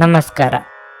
ನಮಸ್ಕಾರ.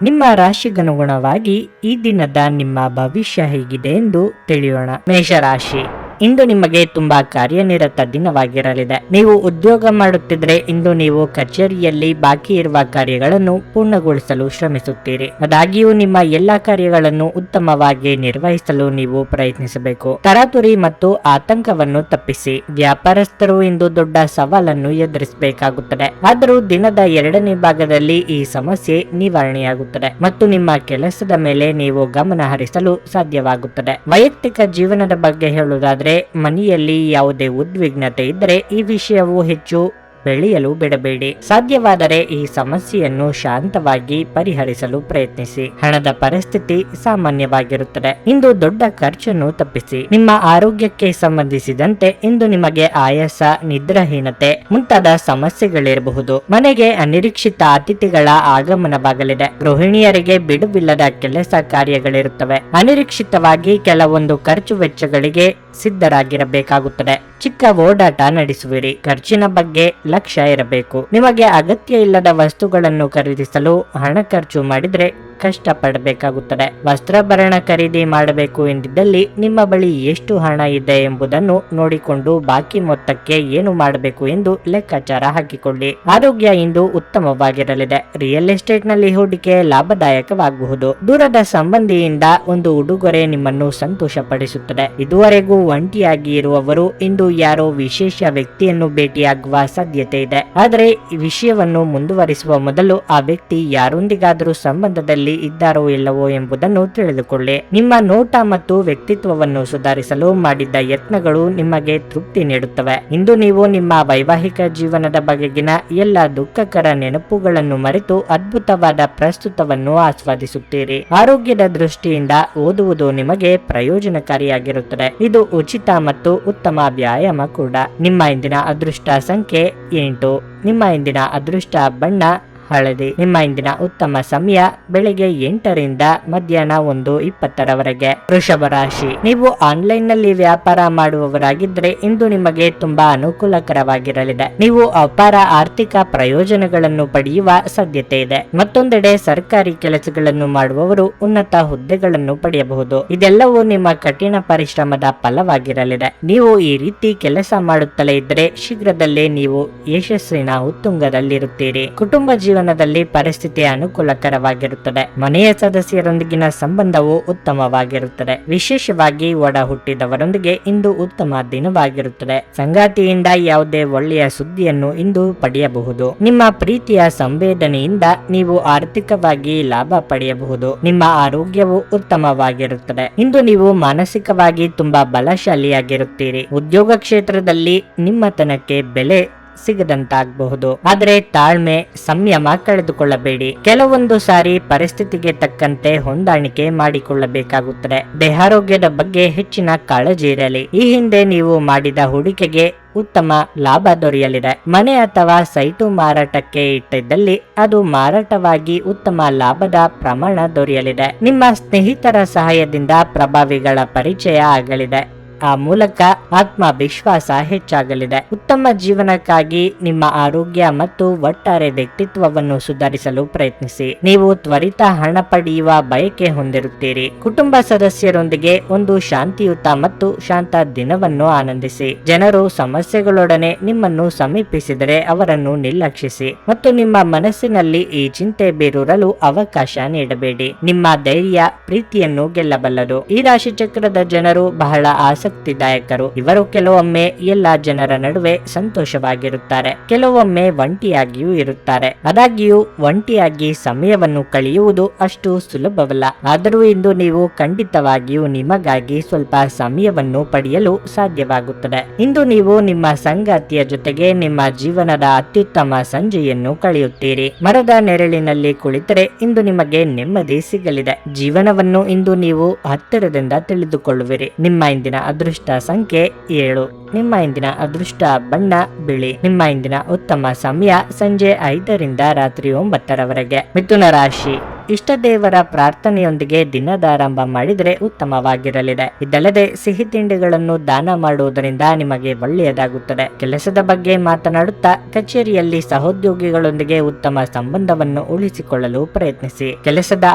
ನಿಮ್ಮ ರಾಶಿಗನುಗುಣವಾಗಿ ಈ ದಿನದ ನಿಮ್ಮ ಭವಿಷ್ಯ ಹೇಗಿದೆ ಎಂದು ತಿಳಿಯೋಣ. ಮೇಷರಾಶಿ, ಇಂದು ನಿಮಗೆ ತುಂಬಾ ಕಾರ್ಯನಿರತ ದಿನವಾಗಿರಲಿದೆ. ನೀವು ಉದ್ಯೋಗ ಮಾಡುತ್ತಿದ್ರೆ ಇಂದು ನೀವು ಕಚೇರಿಯಲ್ಲಿ ಬಾಕಿ ಇರುವ ಕಾರ್ಯಗಳನ್ನು ಪೂರ್ಣಗೊಳಿಸಲು ಶ್ರಮಿಸುತ್ತೀರಿ. ಆದಾಗ್ಯೂ ನಿಮ್ಮ ಎಲ್ಲಾ ಕಾರ್ಯಗಳನ್ನು ಉತ್ತಮವಾಗಿ ನಿರ್ವಹಿಸಲು ನೀವು ಪ್ರಯತ್ನಿಸಬೇಕು. ತರಾತುರಿ ಮತ್ತು ಆತಂಕವನ್ನು ತಪ್ಪಿಸಿ. ವ್ಯಾಪಾರಸ್ಥರು ಇಂದು ದೊಡ್ಡ ಸವಾಲನ್ನು ಎದುರಿಸಬೇಕಾಗುತ್ತದೆ. ಆದರೂ ದಿನದ ಎರಡನೇ ಭಾಗದಲ್ಲಿ ಈ ಸಮಸ್ಯೆ ನಿವಾರಣೆಯಾಗುತ್ತದೆ ಮತ್ತು ನಿಮ್ಮ ಕೆಲಸದ ಮೇಲೆ ನೀವು ಗಮನ ಹರಿಸಲು ಸಾಧ್ಯವಾಗುತ್ತದೆ. ವೈಯಕ್ತಿಕ ಜೀವನದ ಬಗ್ಗೆ ಹೇಳುವುದಾದರೆ ಮನೆಯಲ್ಲಿ ಯಾವುದೇ ಉದ್ವಿಗ್ನತೆ ಇದ್ದರೆ ಈ ವಿಷಯವು ಹೆಚ್ಚು ಬೆಳೆಯಲು ಬಿಡಬೇಡಿ. ಸಾಧ್ಯವಾದರೆ ಈ ಸಮಸ್ಯೆಯನ್ನು ಶಾಂತವಾಗಿ ಪರಿಹರಿಸಲು ಪ್ರಯತ್ನಿಸಿ. ಹಣದ ಪರಿಸ್ಥಿತಿ ಸಾಮಾನ್ಯವಾಗಿರುತ್ತದೆ. ಇಂದು ದೊಡ್ಡ ಖರ್ಚನ್ನು ತಪ್ಪಿಸಿ. ನಿಮ್ಮ ಆರೋಗ್ಯಕ್ಕೆ ಸಂಬಂಧಿಸಿದಂತೆ ಇಂದು ನಿಮಗೆ ಆಯಾಸ, ನಿದ್ರಾಹೀನತೆ ಮುಂತಾದ ಸಮಸ್ಯೆಗಳಿರಬಹುದು. ಮನೆಗೆ ಅನಿರೀಕ್ಷಿತ ಅತಿಥಿಗಳ ಆಗಮನವಾಗಲಿದೆ. ಗೃಹಿಣಿಯರಿಗೆ ಬಿಡುವಿಲ್ಲದ ಕೆಲಸ ಕಾರ್ಯಗಳಿರುತ್ತವೆ. ಅನಿರೀಕ್ಷಿತವಾಗಿ ಕೆಲವೊಂದು ಖರ್ಚು ವೆಚ್ಚಗಳಿಗೆ ಸಿದ್ಧರಾಗಿರಬೇಕಾಗುತ್ತದೆ. ಚಿಕ್ಕ ಓಡಾಟ ನಡೆಸುವಿರಿ. ಖರ್ಚಿನ ಬಗ್ಗೆ ಲಕ್ಷ್ಯ ಇರಬೇಕು. ನಿಮಗೆ ಅಗತ್ಯ ಇಲ್ಲದ ವಸ್ತುಗಳನ್ನು ಖರೀದಿಸಲು ಹಣ ಖರ್ಚು ಮಾಡಿದ್ರೆ ಕಷ್ಟಪಡಬೇಕಾಗುತ್ತದೆ. ವಸ್ತ್ರಾಭರಣ ಖರೀದಿ ಮಾಡಬೇಕು ಎಂದಿದ್ದಲ್ಲಿ ನಿಮ್ಮ ಬಳಿ ಎಷ್ಟು ಹಣ ಇದೆ ಎಂಬುದನ್ನು ನೋಡಿಕೊಂಡು ಬಾಕಿ ಮೊತ್ತಕ್ಕೆ ಏನು ಮಾಡಬೇಕು ಎಂದು ಲೆಕ್ಕಾಚಾರ ಹಾಕಿಕೊಳ್ಳಿ. ಆರೋಗ್ಯ ಇಂದು ಉತ್ತಮವಾಗಿರಲಿದೆ. ರಿಯಲ್ ಎಸ್ಟೇಟ್ ನಲ್ಲಿ ಹೂಡಿಕೆ ಲಾಭದಾಯಕವಾಗಬಹುದು. ದೂರದ ಸಂಬಂಧಿಯಿಂದ ಒಂದು ಉಡುಗೊರೆ ನಿಮ್ಮನ್ನು ಸಂತೋಷಪಡಿಸುತ್ತದೆ. ಇದುವರೆಗೂ ಒಂಟಿಯಾಗಿ ಇರುವವರು ಇಂದು ಯಾರೋ ವಿಶೇಷ ವ್ಯಕ್ತಿಯನ್ನು ಭೇಟಿಯಾಗುವ ಸಾಧ್ಯತೆ ಇದೆ. ಆದರೆ ಈ ವಿಷಯವನ್ನು ಮುಂದುವರಿಸುವ ಮೊದಲು ಆ ವ್ಯಕ್ತಿ ಯಾರೊಂದಿಗಾದರೂ ಸಂಬಂಧದಲ್ಲಿ ಇದ್ದಾರೋ ಇಲ್ಲವೋ ಎಂಬುದನ್ನು ತಿಳಿದುಕೊಳ್ಳಿ. ನಿಮ್ಮ ನೋಟ ಮತ್ತು ವ್ಯಕ್ತಿತ್ವವನ್ನು ಸುಧಾರಿಸಲು ಮಾಡಿದ್ದ ಯತ್ನಗಳು ನಿಮಗೆ ತೃಪ್ತಿ ನೀಡುತ್ತವೆ. ಇಂದು ನೀವು ನಿಮ್ಮ ವೈವಾಹಿಕ ಜೀವನದ ಬಗೆಗಿನ ಎಲ್ಲ ದುಃಖಕರ ನೆನಪುಗಳನ್ನು ಮರೆತು ಅದ್ಭುತವಾದ ಪ್ರಸ್ತುತವನ್ನು ಆಸ್ವಾದಿಸುತ್ತೀರಿ. ಆರೋಗ್ಯದ ದೃಷ್ಟಿಯಿಂದ ಓದುವುದು ನಿಮಗೆ ಪ್ರಯೋಜನಕಾರಿಯಾಗಿರುತ್ತದೆ. ಇದು ಉಚಿತ ಮತ್ತು ಉತ್ತಮ ವ್ಯಾಯಾಮ ಕೂಡ. ನಿಮ್ಮ ಇಂದಿನ ಅದೃಷ್ಟ ಸಂಖ್ಯೆ 8. ನಿಮ್ಮ ಇಂದಿನ ಅದೃಷ್ಟ ಬಣ್ಣ ಹಳದಿ. ನಿಮ್ಮ ಇಂದಿನ ಉತ್ತಮ ಸಮಯ ಬೆಳಿಗ್ಗೆ 8ರಿಂದ ಮಧ್ಯಾಹ್ನ 1:20 ವೃಷಭ ರಾಶಿ, ನೀವು ಆನ್ಲೈನ್ ನಲ್ಲಿ ವ್ಯಾಪಾರ ಮಾಡುವವರಾಗಿದ್ದರೆ ಇಂದು ನಿಮಗೆ ತುಂಬಾ ಅನುಕೂಲಕರವಾಗಿರಲಿದೆ. ನೀವು ಅಪಾರ ಆರ್ಥಿಕ ಪ್ರಯೋಜನಗಳನ್ನು ಪಡೆಯುವ ಸಾಧ್ಯತೆ ಇದೆ. ಮತ್ತೊಂದೆಡೆ ಸರ್ಕಾರಿ ಕೆಲಸಗಳನ್ನು ಮಾಡುವವರು ಉನ್ನತ ಹುದ್ದೆಗಳನ್ನು ಪಡೆಯಬಹುದು. ಇದೆಲ್ಲವೂ ನಿಮ್ಮ ಕಠಿಣ ಪರಿಶ್ರಮದ ಫಲವಾಗಿರಲಿದೆ. ನೀವು ಈ ರೀತಿ ಕೆಲಸ ಮಾಡುತ್ತಲೇ ಇದ್ದರೆ ಶೀಘ್ರದಲ್ಲೇ ನೀವು ಯಶಸ್ಸಿನ ಉತ್ತುಂಗದಲ್ಲಿರುತ್ತೀರಿ. ಕುಟುಂಬ ಜೀವನದಲ್ಲಿ ಪರಿಸ್ಥಿತಿ ಅನುಕೂಲಕರವಾಗಿರುತ್ತದೆ. ಮನೆಯ ಸದಸ್ಯರೊಂದಿಗಿನ ಸಂಬಂಧವು ಉತ್ತಮವಾಗಿರುತ್ತದೆ. ವಿಶೇಷವಾಗಿ ಒಡ ಹುಟ್ಟಿದವರೊಂದಿಗೆ ಇಂದು ಉತ್ತಮ ದಿನವಾಗಿರುತ್ತದೆ. ಸಂಗಾತಿಯಿಂದ ಯಾವುದೇ ಒಳ್ಳೆಯ ಸುದ್ದಿಯನ್ನು ಇಂದು ಪಡೆಯಬಹುದು. ನಿಮ್ಮ ಪ್ರೀತಿಯ ಸಂವೇದನೆಯಿಂದ ನೀವು ಆರ್ಥಿಕವಾಗಿ ಲಾಭ ಪಡೆಯಬಹುದು. ನಿಮ್ಮ ಆರೋಗ್ಯವು ಉತ್ತಮವಾಗಿರುತ್ತದೆ. ಇಂದು ನೀವು ಮಾನಸಿಕವಾಗಿ ತುಂಬಾ ಬಲಶಾಲಿಯಾಗಿರುತ್ತೀರಿ. ಉದ್ಯೋಗ ಕ್ಷೇತ್ರದಲ್ಲಿ ನಿಮ್ಮತನಕ್ಕೆ ಬೆಲೆ ಸಿಗದಂತಾಗಬಹುದು. ಆದರೆ ತಾಳ್ಮೆ, ಸಂಯಮ ಕಳೆದುಕೊಳ್ಳಬೇಡಿ. ಕೆಲವೊಂದು ಸಾರಿ ಪರಿಸ್ಥಿತಿಗೆ ತಕ್ಕಂತೆ ಹೊಂದಾಣಿಕೆ ಮಾಡಿಕೊಳ್ಳಬೇಕಾಗುತ್ತದೆ. ದೇಹಾರೋಗ್ಯದ ಬಗ್ಗೆ ಹೆಚ್ಚಿನ ಕಾಳಜಿ ಇರಲಿ. ಈ ಹಿಂದೆ ನೀವು ಮಾಡಿದ ಹೂಡಿಕೆಗೆ ಉತ್ತಮ ಲಾಭ ದೊರೆಯಲಿದೆ. ಮನೆ ಅಥವಾ ಸೈಟು ಮಾರಾಟಕ್ಕೆ ಇಟ್ಟಿದ್ದಲ್ಲಿ ಅದು ಮಾರಾಟವಾಗಿ ಉತ್ತಮ ಲಾಭದ ಪ್ರಮಾಣ ದೊರೆಯಲಿದೆ. ನಿಮ್ಮ ಸ್ನೇಹಿತರ ಸಹಾಯದಿಂದ ಪ್ರಭಾವಿಗಳ ಪರಿಚಯ ಆಗಲಿದೆ. ಆ ಮೂಲಕ ಆತ್ಮವಿಶ್ವಾಸ ಹೆಚ್ಚಾಗಲಿದೆ. ಉತ್ತಮ ಜೀವನಕ್ಕಾಗಿ ನಿಮ್ಮ ಆರೋಗ್ಯ ಮತ್ತು ಒಟ್ಟಾರೆ ವ್ಯಕ್ತಿತ್ವವನ್ನು ಸುಧಾರಿಸಲು ಪ್ರಯತ್ನಿಸಿ. ನೀವು ತ್ವರಿತ ಹಣ ಪಡೆಯುವ ಬಯಕೆ ಹೊಂದಿರುತ್ತೀರಿ. ಕುಟುಂಬ ಸದಸ್ಯರೊಂದಿಗೆ ಒಂದು ಶಾಂತಿಯುತ ಮತ್ತು ಶಾಂತ ದಿನವನ್ನು ಆನಂದಿಸಿ. ಜನರು ಸಮಸ್ಯೆಗಳೊಡನೆ ನಿಮ್ಮನ್ನು ಸಮೀಪಿಸಿದರೆ ಅವರನ್ನು ನಿರ್ಲಕ್ಷಿಸಿ ಮತ್ತು ನಿಮ್ಮ ಮನಸ್ಸಿನಲ್ಲಿ ಈ ಚಿಂತೆ ಬೇರೂರಲು ಅವಕಾಶ ನೀಡಬೇಡಿ. ನಿಮ್ಮ ಧೈರ್ಯ ಪ್ರೀತಿಯನ್ನು ಗೆಲ್ಲಬಲ್ಲದು. ಈ ರಾಶಿ ಚಕ್ರದ ಜನರು ಬಹಳ ಆಸಕ್ತಿದಾಯಕರು. ಇವರು ಕೆಲವೊಮ್ಮೆ ಎಲ್ಲ ಜನರ ನಡುವೆ ಸಂತೋಷವಾಗಿರುತ್ತಾರೆ, ಕೆಲವೊಮ್ಮೆ ಒಂಟಿಯಾಗಿಯೂ ಇರುತ್ತಾರೆ. ಆದಾಗ್ಯೂ ಒಂಟಿಯಾಗಿ ಸಮಯವನ್ನು ಕಳೆಯುವುದು ಅಷ್ಟು ಸುಲಭವಲ್ಲ. ಆದರೂ ಇಂದು ನೀವು ಖಂಡಿತವಾಗಿಯೂ ನಿಮಗಾಗಿ ಸ್ವಲ್ಪ ಸಮಯವನ್ನು ಪಡೆಯಲು ಸಾಧ್ಯವಾಗುತ್ತದೆ. ಇಂದು ನೀವು ನಿಮ್ಮ ಸಂಗಾತಿಯ ಜೊತೆಗೆ ನಿಮ್ಮ ಜೀವನದ ಅತ್ಯುತ್ತಮ ಸಂಜೆಯನ್ನು ಕಳೆಯುತ್ತೀರಿ. ಮರದ ನೆರಳಿನಲ್ಲಿ ಕುಳಿತರೆ ಇಂದು ನಿಮಗೆ ನೆಮ್ಮದಿ ಸಿಗಲಿದೆ. ಜೀವನವನ್ನು ಇಂದು ನೀವು ಹತ್ತಿರದಿಂದ ತಿಳಿದುಕೊಳ್ಳುವಿರಿ. ನಿಮ್ಮ ಇಂದಿನ ಅದೃಷ್ಟ ಸಂಖ್ಯೆ 7. ನಿಮ್ಮ ಇಂದಿನ ಅದೃಷ್ಟ ಬಣ್ಣ ಬಿಳಿ. ನಿಮ್ಮ ಇಂದಿನ ಉತ್ತಮ ಸಮಯ ಸಂಜೆ 5ರಿಂದ ರಾತ್ರಿ 9 ಮಿಥುನ ರಾಶಿ, ಇಷ್ಟ ದೇವರ ಪ್ರಾರ್ಥನೆಯೊಂದಿಗೆ ದಿನದ ಆರಂಭ ಮಾಡಿದರೆ ಉತ್ತಮವಾಗಿರಲಿದೆ. ಇದಲ್ಲದೆ ಸಿಹಿ ತಿಂಡಿಗಳನ್ನು ದಾನ ಮಾಡುವುದರಿಂದ ನಿಮಗೆ ಒಳ್ಳೆಯದಾಗುತ್ತದೆ. ಕೆಲಸದ ಬಗ್ಗೆ ಮಾತನಾಡುತ್ತಾ ಕಚೇರಿಯಲ್ಲಿ ಸಹೋದ್ಯೋಗಿಗಳೊಂದಿಗೆ ಉತ್ತಮ ಸಂಬಂಧವನ್ನು ಉಳಿಸಿಕೊಳ್ಳಲು ಪ್ರಯತ್ನಿಸಿ. ಕೆಲಸದ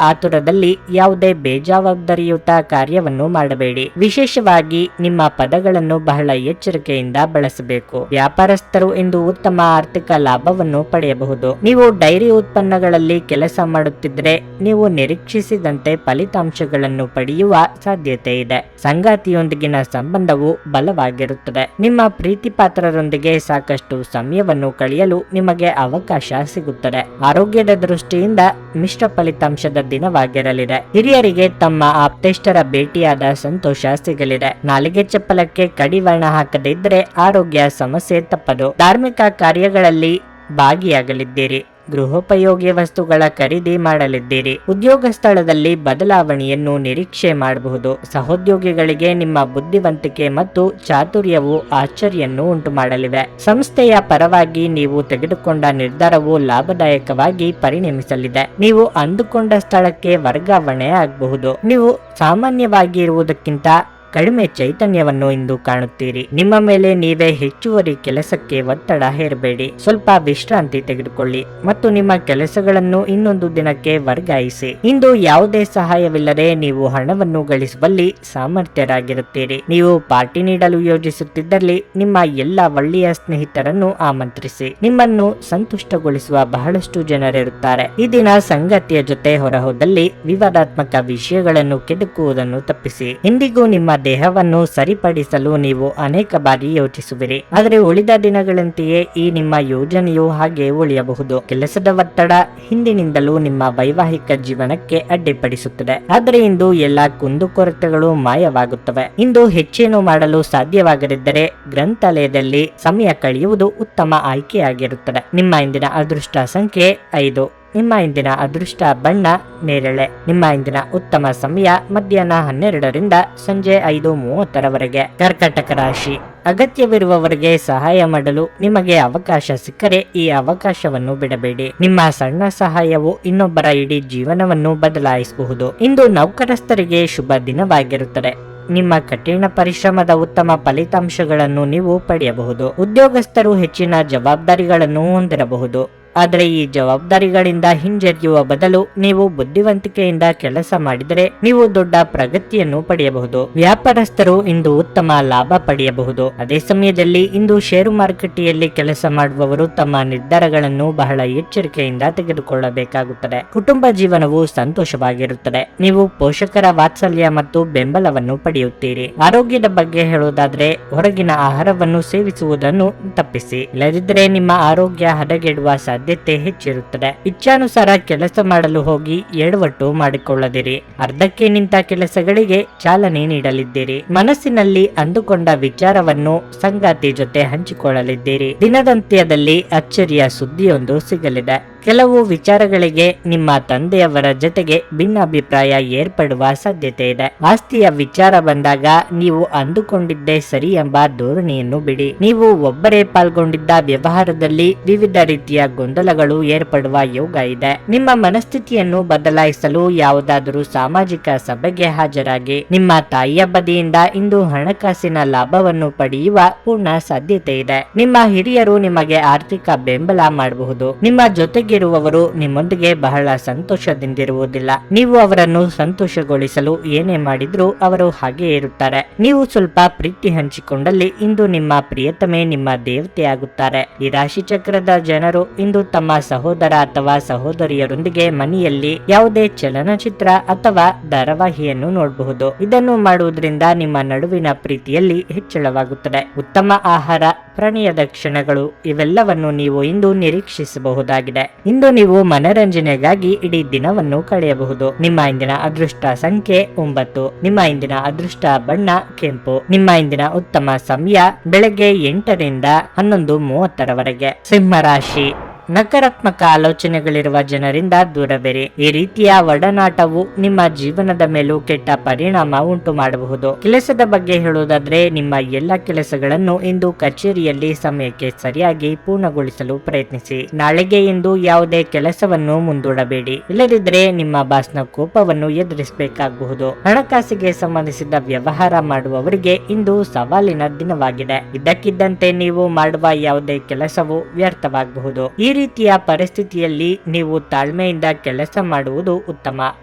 ಆತುರದಲ್ಲಿ ಯಾವುದೇ ಬೇಜವಾಬ್ದಾರಿಯುತ ಕಾರ್ಯವನ್ನು ಮಾಡಬೇಡಿ. ವಿಶೇಷವಾಗಿ ನಿಮ್ಮ ಪದಗಳನ್ನು ಬಹಳ ಎಚ್ಚರಿಕೆಯಿಂದ ಬಳಸಬೇಕು. ವ್ಯಾಪಾರಸ್ಥರು ಇಂದು ಉತ್ತಮ ಆರ್ಥಿಕ ಲಾಭವನ್ನು ಪಡೆಯಬಹುದು. ನೀವು ಡೈರಿ ಉತ್ಪನ್ನಗಳಲ್ಲಿ ಕೆಲಸ ಮಾಡುತ್ತಿದ್ದರೆ ನೀವು ನಿರೀಕ್ಷಿಸಿದಂತೆ ಫಲಿತಾಂಶಗಳನ್ನು ಪಡೆಯುವ ಸಾಧ್ಯತೆ ಇದೆ. ಸಂಗಾತಿಯೊಂದಿಗಿನ ಸಂಬಂಧವು ಬಲವಾಗಿರುತ್ತದೆ. ನಿಮ್ಮ ಪ್ರೀತಿ ಪಾತ್ರರೊಂದಿಗೆ ಸಾಕಷ್ಟು ಸಮಯವನ್ನು ಕಳೆಯಲು ನಿಮಗೆ ಅವಕಾಶ ಸಿಗುತ್ತದೆ. ಆರೋಗ್ಯದ ದೃಷ್ಟಿಯಿಂದ ಮಿಶ್ರ ಫಲಿತಾಂಶದ ದಿನವಾಗಿರಲಿದೆ. ಹಿರಿಯರಿಗೆ ತಮ್ಮ ಆಪ್ತೇಷ್ಟರ ಭೇಟಿಯಾದ ಸಂತೋಷ ಸಿಗಲಿದೆ. ನಾಲಿಗೆ ಚಪ್ಪಲಕ್ಕೆ ಕಡಿವಾಣ ಹಾಕದೇ ಇದ್ದರೆ ಆರೋಗ್ಯ ಸಮಸ್ಯೆ ತಪ್ಪದು. ಧಾರ್ಮಿಕ ಕಾರ್ಯಗಳಲ್ಲಿ ಭಾಗಿಯಾಗಲಿದ್ದೀರಿ. ಗೃಹೋಪಯೋಗಿ ವಸ್ತುಗಳ ಖರೀದಿ ಮಾಡಲಿದ್ದೀರಿ. ಉದ್ಯೋಗ ಸ್ಥಳದಲ್ಲಿ ಬದಲಾವಣೆಯನ್ನು ನಿರೀಕ್ಷೆ ಮಾಡಬಹುದು. ಸಹೋದ್ಯೋಗಿಗಳಿಗೆ ನಿಮ್ಮ ಬುದ್ಧಿವಂತಿಕೆ ಮತ್ತು ಚಾತುರ್ಯವು ಆಶ್ಚರ್ಯನ್ನು ಉಂಟು ಮಾಡಲಿವೆ. ಸಂಸ್ಥೆಯ ಪರವಾಗಿ ನೀವು ತೆಗೆದುಕೊಂಡ ನಿರ್ಧಾರವು ಲಾಭದಾಯಕವಾಗಿ ಪರಿಣಮಿಸಲಿದೆ. ನೀವು ಅಂದುಕೊಂಡ ಸ್ಥಳಕ್ಕೆ ವರ್ಗಾವಣೆ ಆಗಬಹುದು. ನೀವು ಸಾಮಾನ್ಯವಾಗಿ ಇರುವುದಕ್ಕಿಂತ ಕಡಿಮೆ ಚೈತನ್ಯವನ್ನು ಇಂದು ಕಾಣುತ್ತೀರಿ. ನಿಮ್ಮ ಮೇಲೆ ನೀವೇ ಹೆಚ್ಚುವರಿ ಕೆಲಸಕ್ಕೆ ಒತ್ತಡ ಹೇರಬೇಡಿ. ಸ್ವಲ್ಪ ವಿಶ್ರಾಂತಿ ತೆಗೆದುಕೊಳ್ಳಿ ಮತ್ತು ನಿಮ್ಮ ಕೆಲಸಗಳನ್ನು ಇನ್ನೊಂದು ದಿನಕ್ಕೆ ವರ್ಗಾಯಿಸಿ. ಇಂದು ಯಾವುದೇ ಸಹಾಯವಿಲ್ಲದೆ ನೀವು ಹಣವನ್ನು ಗಳಿಸುವಲ್ಲಿ ಸಾಮರ್ಥ್ಯರಾಗಿರುತ್ತೀರಿ. ನೀವು ಪಾರ್ಟಿ ನೀಡಲು ಯೋಜಿಸುತ್ತಿದ್ದಲ್ಲಿ ನಿಮ್ಮ ಎಲ್ಲ ಒಳ್ಳೆಯ ಸ್ನೇಹಿತರನ್ನು ಆಮಂತ್ರಿಸಿ. ನಿಮ್ಮನ್ನು ಸಂತುಷ್ಟಗೊಳಿಸುವ ಬಹಳಷ್ಟು ಜನರಿರುತ್ತಾರೆ. ಈ ದಿನ ಸಂಗಾತಿಯ ಜೊತೆ ಹೊರಹೋದಲ್ಲಿ ವಿವಾದಾತ್ಮಕ ವಿಷಯಗಳನ್ನು ಕೆದಕುವುದನ್ನು ತಪ್ಪಿಸಿ. ಇಂದಿಗೂ ನಿಮ್ಮ ದೇಹವನ್ನು ಸರಿಪಡಿಸಲು ನೀವು ಅನೇಕ ಬಾರಿ ಯೋಚಿಸುವಿರಿ. ಆದರೆ ಉಳಿದ ದಿನಗಳಂತೆಯೇ ಈ ನಿಮ್ಮ ಯೋಜನೆಯು ಹಾಗೆ ಉಳಿಯಬಹುದು. ಕೆಲಸದ ಒತ್ತಡ ಹಿಂದಿನಿಂದಲೂ ನಿಮ್ಮ ವೈವಾಹಿಕ ಜೀವನಕ್ಕೆ ಅಡ್ಡಿಪಡಿಸುತ್ತದೆ. ಆದರೆ ಇಂದು ಎಲ್ಲಾ ಕುಂದುಕೊರತೆಗಳು ಮಾಯವಾಗುತ್ತವೆ. ಇಂದು ಹೆಚ್ಚೇನು ಮಾಡಲು ಸಾಧ್ಯವಾಗದಿದ್ದರೆ ಗ್ರಂಥಾಲಯದಲ್ಲಿ ಸಮಯ ಕಳೆಯುವುದು ಉತ್ತಮ ಆಯ್ಕೆಯಾಗಿರುತ್ತದೆ. ನಿಮ್ಮ ಇಂದಿನ ಅದೃಷ್ಟ ಸಂಖ್ಯೆ 5. ನಿಮ್ಮ ಇಂದಿನ ಅದೃಷ್ಟ ಬಣ್ಣ ನೇರಳೆ. ನಿಮ್ಮ ಇಂದಿನ ಉತ್ತಮ ಸಮಯ ಮಧ್ಯಾಹ್ನ 12ರಿಂದ ಸಂಜೆ 5:30ರವರೆಗೆ. ಕರ್ಕಾಟಕ ರಾಶಿ. ಅಗತ್ಯವಿರುವವರಿಗೆ ಸಹಾಯ ಮಾಡಲು ನಿಮಗೆ ಅವಕಾಶ ಸಿಕ್ಕರೆ ಈ ಅವಕಾಶವನ್ನು ಬಿಡಬೇಡಿ. ನಿಮ್ಮ ಸಣ್ಣ ಸಹಾಯವು ಇನ್ನೊಬ್ಬರ ಇಡೀ ಜೀವನವನ್ನು ಬದಲಾಯಿಸಬಹುದು. ಇಂದು ನೌಕರಸ್ಥರಿಗೆ ಶುಭ ದಿನವಾಗಿರುತ್ತದೆ. ನಿಮ್ಮ ಕಠಿಣ ಪರಿಶ್ರಮದ ಉತ್ತಮ ಫಲಿತಾಂಶಗಳನ್ನು ನೀವು ಪಡೆಯಬಹುದು. ಉದ್ಯೋಗಸ್ಥರು ಹೆಚ್ಚಿನ ಜವಾಬ್ದಾರಿಗಳನ್ನು ಹೊಂದಿರಬಹುದು. ಆದರೆ ಈ ಜವಾಬ್ದಾರಿಗಳಿಂದ ಹಿಂಜರಿಯುವ ಬದಲು ನೀವು ಬುದ್ಧಿವಂತಿಕೆಯಿಂದ ಕೆಲಸ ಮಾಡಿದರೆ ನೀವು ದೊಡ್ಡ ಪ್ರಗತಿಯನ್ನು ಪಡೆಯಬಹುದು. ವ್ಯಾಪಾರಸ್ಥರು ಇಂದು ಉತ್ತಮ ಲಾಭ ಪಡೆಯಬಹುದು. ಅದೇ ಸಮಯದಲ್ಲಿ ಇಂದು ಷೇರು ಮಾರುಕಟ್ಟೆಯಲ್ಲಿ ಕೆಲಸ ಮಾಡುವವರು ತಮ್ಮ ನಿರ್ಧಾರಗಳನ್ನು ಬಹಳ ಎಚ್ಚರಿಕೆಯಿಂದ ತೆಗೆದುಕೊಳ್ಳಬೇಕಾಗುತ್ತದೆ. ಕುಟುಂಬ ಜೀವನವು ಸಂತೋಷವಾಗಿರುತ್ತದೆ. ನೀವು ಪೋಷಕರ ವಾತ್ಸಲ್ಯ ಮತ್ತು ಬೆಂಬಲವನ್ನು ಪಡೆಯುತ್ತೀರಿ. ಆರೋಗ್ಯದ ಬಗ್ಗೆ ಹೇಳುವುದಾದ್ರೆ ಹೊರಗಿನ ಆಹಾರವನ್ನು ಸೇವಿಸುವುದನ್ನು ತಪ್ಪಿಸಿ. ಇಲ್ಲದಿದ್ದರೆ ನಿಮ್ಮ ಆರೋಗ್ಯ ಹದಗೆಡುವ ಸಾಧ್ಯತೆ ಹೆಚ್ಚಿರುತ್ತದೆ. ಇಚ್ಛಾನುಸಾರ ಕೆಲಸ ಮಾಡಲು ಹೋಗಿ ಎಡವಟ್ಟು ಮಾಡಿಕೊಳ್ಳದಿರಿ. ಅರ್ಧಕ್ಕೆ ನಿಂತ ಕೆಲಸಗಳಿಗೆ ಚಾಲನೆ ನೀಡಲಿದ್ದೀರಿ. ಮನಸ್ಸಿನಲ್ಲಿ ಅಂದುಕೊಂಡ ವಿಚಾರವನ್ನು ಸಂಗಾತಿ ಜೊತೆ ಹಂಚಿಕೊಳ್ಳಲಿದ್ದೀರಿ. ದಿನದಂತ್ಯದಲ್ಲಿ ಅಚ್ಚರಿಯ ಸುದ್ದಿಯೊಂದು ಸಿಗಲಿದೆ. ಕೆಲವು ವಿಚಾರಗಳಿಗೆ ನಿಮ್ಮ ತಂದೆಯವರ ಜೊತೆಗೆ ಭಿನ್ನಾಭಿಪ್ರಾಯ ಏರ್ಪಡುವ ಸಾಧ್ಯತೆ ಇದೆ. ಆಸ್ತಿಯ ವಿಚಾರ ಬಂದಾಗ ನೀವು ಅಂದುಕೊಂಡಿದ್ದೇ ಸರಿ ಎಂಬ ಧೋರಣೆಯನ್ನು ಬಿಡಿ. ನೀವು ಒಬ್ಬರೇ ಪಾಲ್ಗೊಂಡಿದ್ದ ವ್ಯವಹಾರದಲ್ಲಿ ವಿವಿಧ ರೀತಿಯ ಗೊಂದಲಗಳು ಏರ್ಪಡುವ ಯೋಗ ಇದೆ. ನಿಮ್ಮ ಮನಸ್ಥಿತಿಯನ್ನು ಬದಲಾಯಿಸಲು ಯಾವುದಾದರೂ ಸಾಮಾಜಿಕ ಸಭೆಗೆ ಹಾಜರಾಗಿ. ನಿಮ್ಮ ತಾಯಿಯ ಬದಿಯಿಂದ ಇಂದು ಹಣಕಾಸಿನ ಲಾಭವನ್ನು ಪಡೆಯುವ ಪೂರ್ಣ ಸಾಧ್ಯತೆ ಇದೆ. ನಿಮ್ಮ ಹಿರಿಯರು ನಿಮಗೆ ಆರ್ಥಿಕ ಬೆಂಬಲ ಮಾಡಬಹುದು. ನಿಮ್ಮ ಜೊತೆಗಿರುವವರು ನಿಮ್ಮೊಂದಿಗೆ ಬಹಳ ಸಂತೋಷದಿಂದಿರುವುದಿಲ್ಲ. ನೀವು ಅವರನ್ನು ಸಂತೋಷಗೊಳಿಸಲು ಏನೇ ಮಾಡಿದ್ರೂ ಅವರು ಹಾಗೆ ಇರುತ್ತಾರೆ. ನೀವು ಸ್ವಲ್ಪ ಪ್ರೀತಿ ಹಂಚಿಕೊಂಡಲ್ಲಿ ಇಂದು ನಿಮ್ಮ ಪ್ರಿಯತಮೆ ನಿಮ್ಮ ದೇವತೆಯಾಗುತ್ತಾರೆ. ಈ ರಾಶಿ ಚಕ್ರದ ಜನರು ಇಂದು ತಮ್ಮ ಸಹೋದರ ಅಥವಾ ಸಹೋದರಿಯರೊಂದಿಗೆ ಮನೆಯಲ್ಲಿ ಯಾವುದೇ ಚಲನಚಿತ್ರ ಅಥವಾ ಧಾರಾವಾಹಿಯನ್ನು ನೋಡಬಹುದು. ಇದನ್ನು ಮಾಡುವುದರಿಂದ ನಿಮ್ಮ ನಡುವಿನ ಪ್ರೀತಿಯಲ್ಲಿ ಹೆಚ್ಚಳವಾಗುತ್ತದೆ. ಉತ್ತಮ ಆಹಾರ, ಪ್ರಣಯದ ಕ್ಷಣಗಳು ಇವೆಲ್ಲವನ್ನು ನೀವು ಇಂದು ನಿರೀಕ್ಷಿಸಬಹುದಾಗಿದೆ. ಇಂದು ನೀವು ಮನರಂಜನೆಗಾಗಿ ಇಡೀ ದಿನವನ್ನು ಕಳೆಯಬಹುದು. ನಿಮ್ಮ ಇಂದಿನ ಅದೃಷ್ಟ ಸಂಖ್ಯೆ 9. ನಿಮ್ಮ ಇಂದಿನ ಅದೃಷ್ಟ ಬಣ್ಣ ಕೆಂಪು. ನಿಮ್ಮ ಇಂದಿನ ಉತ್ತಮ ಸಮಯ ಬೆಳಗ್ಗೆ 8ರಿಂದ 11:30ರವರೆಗೆ. ಸಿಂಹ ರಾಶಿ. ನಕಾರಾತ್ಮಕ ಆಲೋಚನೆಗಳಿರುವ ಜನರಿಂದ ದೂರವಿರಿ. ಈ ರೀತಿಯ ಒಡನಾಟವು ನಿಮ್ಮ ಜೀವನದ ಮೇಲೂ ಕೆಟ್ಟ ಪರಿಣಾಮ ಉಂಟು ಮಾಡಬಹುದು. ಕೆಲಸದ ಬಗ್ಗೆ ಹೇಳುವುದಾದ್ರೆ, ನಿಮ್ಮ ಎಲ್ಲ ಕೆಲಸಗಳನ್ನು ಇಂದು ಕಚೇರಿಯಲ್ಲಿ ಸಮಯಕ್ಕೆ ಸರಿಯಾಗಿ ಪೂರ್ಣಗೊಳಿಸಲು ಪ್ರಯತ್ನಿಸಿ. ನಾಳೆಗೆ ಇಂದು ಯಾವುದೇ ಕೆಲಸವನ್ನು ಮುಂದೂಡಬೇಡಿ, ಇಲ್ಲದಿದ್ದರೆ ನಿಮ್ಮ ಬಾಸ್ನ ಕೋಪವನ್ನು ಎದುರಿಸಬೇಕಾಗಬಹುದು. ಹಣಕಾಸಿಗೆ ಸಂಬಂಧಿಸಿದ ವ್ಯವಹಾರ ಮಾಡುವವರಿಗೆ ಇಂದು ಸವಾಲಿನ ದಿನವಾಗಿದೆ. ಇದ್ದಕ್ಕಿದ್ದಂತೆ ನೀವು ಮಾಡುವ ಯಾವುದೇ ಕೆಲಸವು ವ್ಯರ್ಥವಾಗಬಹುದು. ಈ ರೀತಿಯ ಪರಿಸ್ಥಿತಿಯಲ್ಲಿ ನೀವು ತಾಳ್ಮೆಯಿಂದ ಕೆಲಸ ಮಾಡುವುದು ಉತ್ತಮ.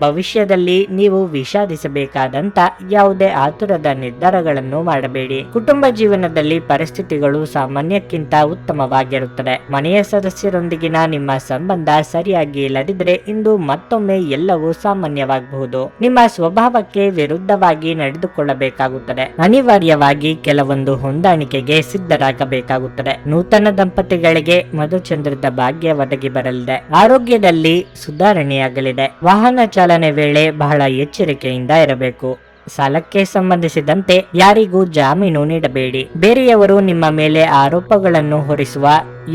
ಭವಿಷ್ಯದಲ್ಲಿ ನೀವು ವಿಷಾದಿಸಬೇಕಾದಂತ ಯಾವುದೇ ಆತುರದ ನಿರ್ಧಾರಗಳನ್ನು ಮಾಡಬೇಡಿ. ಕುಟುಂಬ ಜೀವನದಲ್ಲಿ ಪರಿಸ್ಥಿತಿಗಳು ಸಾಮಾನ್ಯಕ್ಕಿಂತ ಉತ್ತಮವಾಗಿರುತ್ತದೆ. ಮನೆಯ ಸದಸ್ಯರೊಂದಿಗಿನ ನಿಮ್ಮ ಸಂಬಂಧ ಸರಿಯಾಗಿ ಇಲ್ಲದಿದ್ದರೆ ಇಂದು ಮತ್ತೊಮ್ಮೆ ಎಲ್ಲವೂ ಸಾಮಾನ್ಯವಾಗಬಹುದು. ನಿಮ್ಮ ಸ್ವಭಾವಕ್ಕೆ ವಿರುದ್ಧವಾಗಿ ನಡೆದುಕೊಳ್ಳಬೇಕಾಗುತ್ತದೆ. ಅನಿವಾರ್ಯವಾಗಿ ಕೆಲವೊಂದು ಹೊಂದಾಣಿಕೆಗೆ ಸಿದ್ಧರಾಗಬೇಕಾಗುತ್ತದೆ. ನೂತನ ದಂಪತಿಗಳಿಗೆ ಮಧುಚಂದ್ರದ ಭಾಗ್ಯ ಒದಗಿ ಬರಲಿದೆ. ಆರೋಗ್ಯದಲ್ಲಿ ಸುಧಾರಣೆಯಾಗಲಿದೆ. ವಾಹನ ಚಾಲನೆ ವೇಳೆ ಬಹಳ ಎಚ್ಚರಿಕೆಯಿಂದ ಇರಬೇಕು. ಸಾಲಕ್ಕೆ ಸಂಬಂಧಿಸಿದಂತೆ ಯಾರಿಗೂ ಜಾಮೀನು ನೀಡಬೇಡಿ. ಬೇರೆಯವರು ನಿಮ್ಮ ಮೇಲೆ ಆರೋಪಗಳನ್ನು ಹೊರಿಸುವ